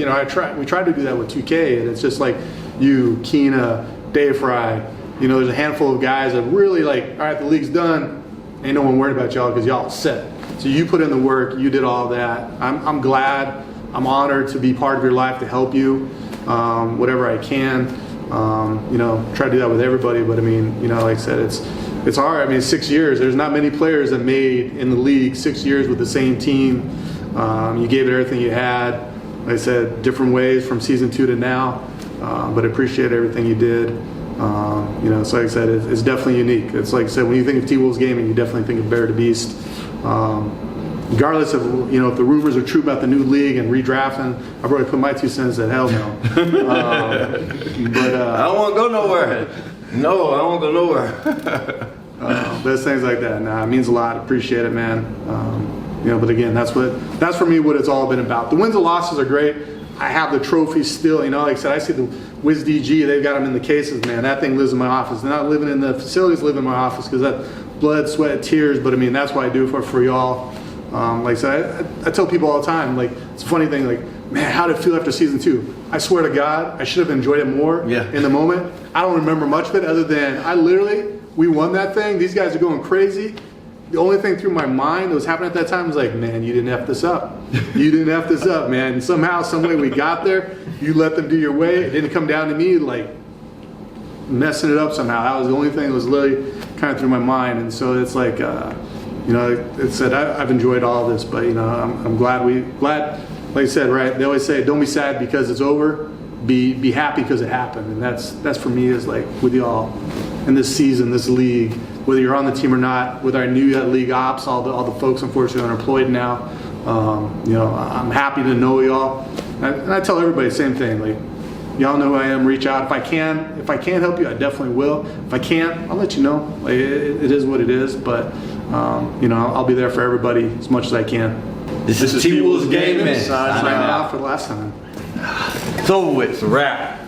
we try to do that with 2K, and it's just like you, Keena, Dave Fry, there's a handful of guys that really like, all right, the league's done, ain't no one worried about y'all because y'all set. So you put in the work, you did all that. I'm glad, I'm honored to be part of your life, to help you, whatever I can. Try to do that with everybody, but I mean, like I said, it's hard. I mean, 6 years. There's not many players that made in the league 6 years with the same team. You gave it everything you had. Like I said, different ways from season 2 to now, but I appreciate everything you did. So like I said, it's definitely unique. It's like I said, when you think of T-Wolves gaming, you definitely think of BearDaBeast. Regardless of if the rumors are true about the new league and redrafting, I've already put my 2 cents that hell no. But I don't want to go nowhere. No, I don't want to go nowhere. There's things like that. Nah, it means a lot. Appreciate it, man. But again, that's for me what it's all been about. The wins and losses are great. I have the trophies still. Like I said, I see the Wiz DG. They've got them in the cases, man. That thing lives in my office. They're not living in the facilities. Live in my office because that blood, sweat, tears. But I mean, that's why I do it for y'all. Like I said, I tell people all the time. Like, it's a funny thing. Like, man, how did it feel after season 2? I swear to God, I should have enjoyed it more in the moment. I don't remember much of it other than we won that thing. These guys are going crazy. The only thing through my mind that was happening at that time was like, man, you didn't F this up. You didn't F this up, man. And somehow, some way we got there. You let them do your way. It didn't come down to me like messing it up somehow. That was the only thing that was literally kind of through my mind. And so it's like, it said I've enjoyed all of this, but I'm glad like I said, right? They always say, don't be sad because it's over. Be happy because it happened. And that's for me is like with y'all in this season, this league. Whether you're on the team or not, with our new league ops, all the folks unfortunately are employed now. I'm happy to know y'all, and I tell everybody the same thing. Like, y'all know who I am. Reach out if I can help you. I definitely will. If I can't, I'll let you know. Like, it is what it is. But I'll be there for everybody as much as I can. This is T-Wolves Gaming. Signing off for the last time. It's over with. It's a wrap.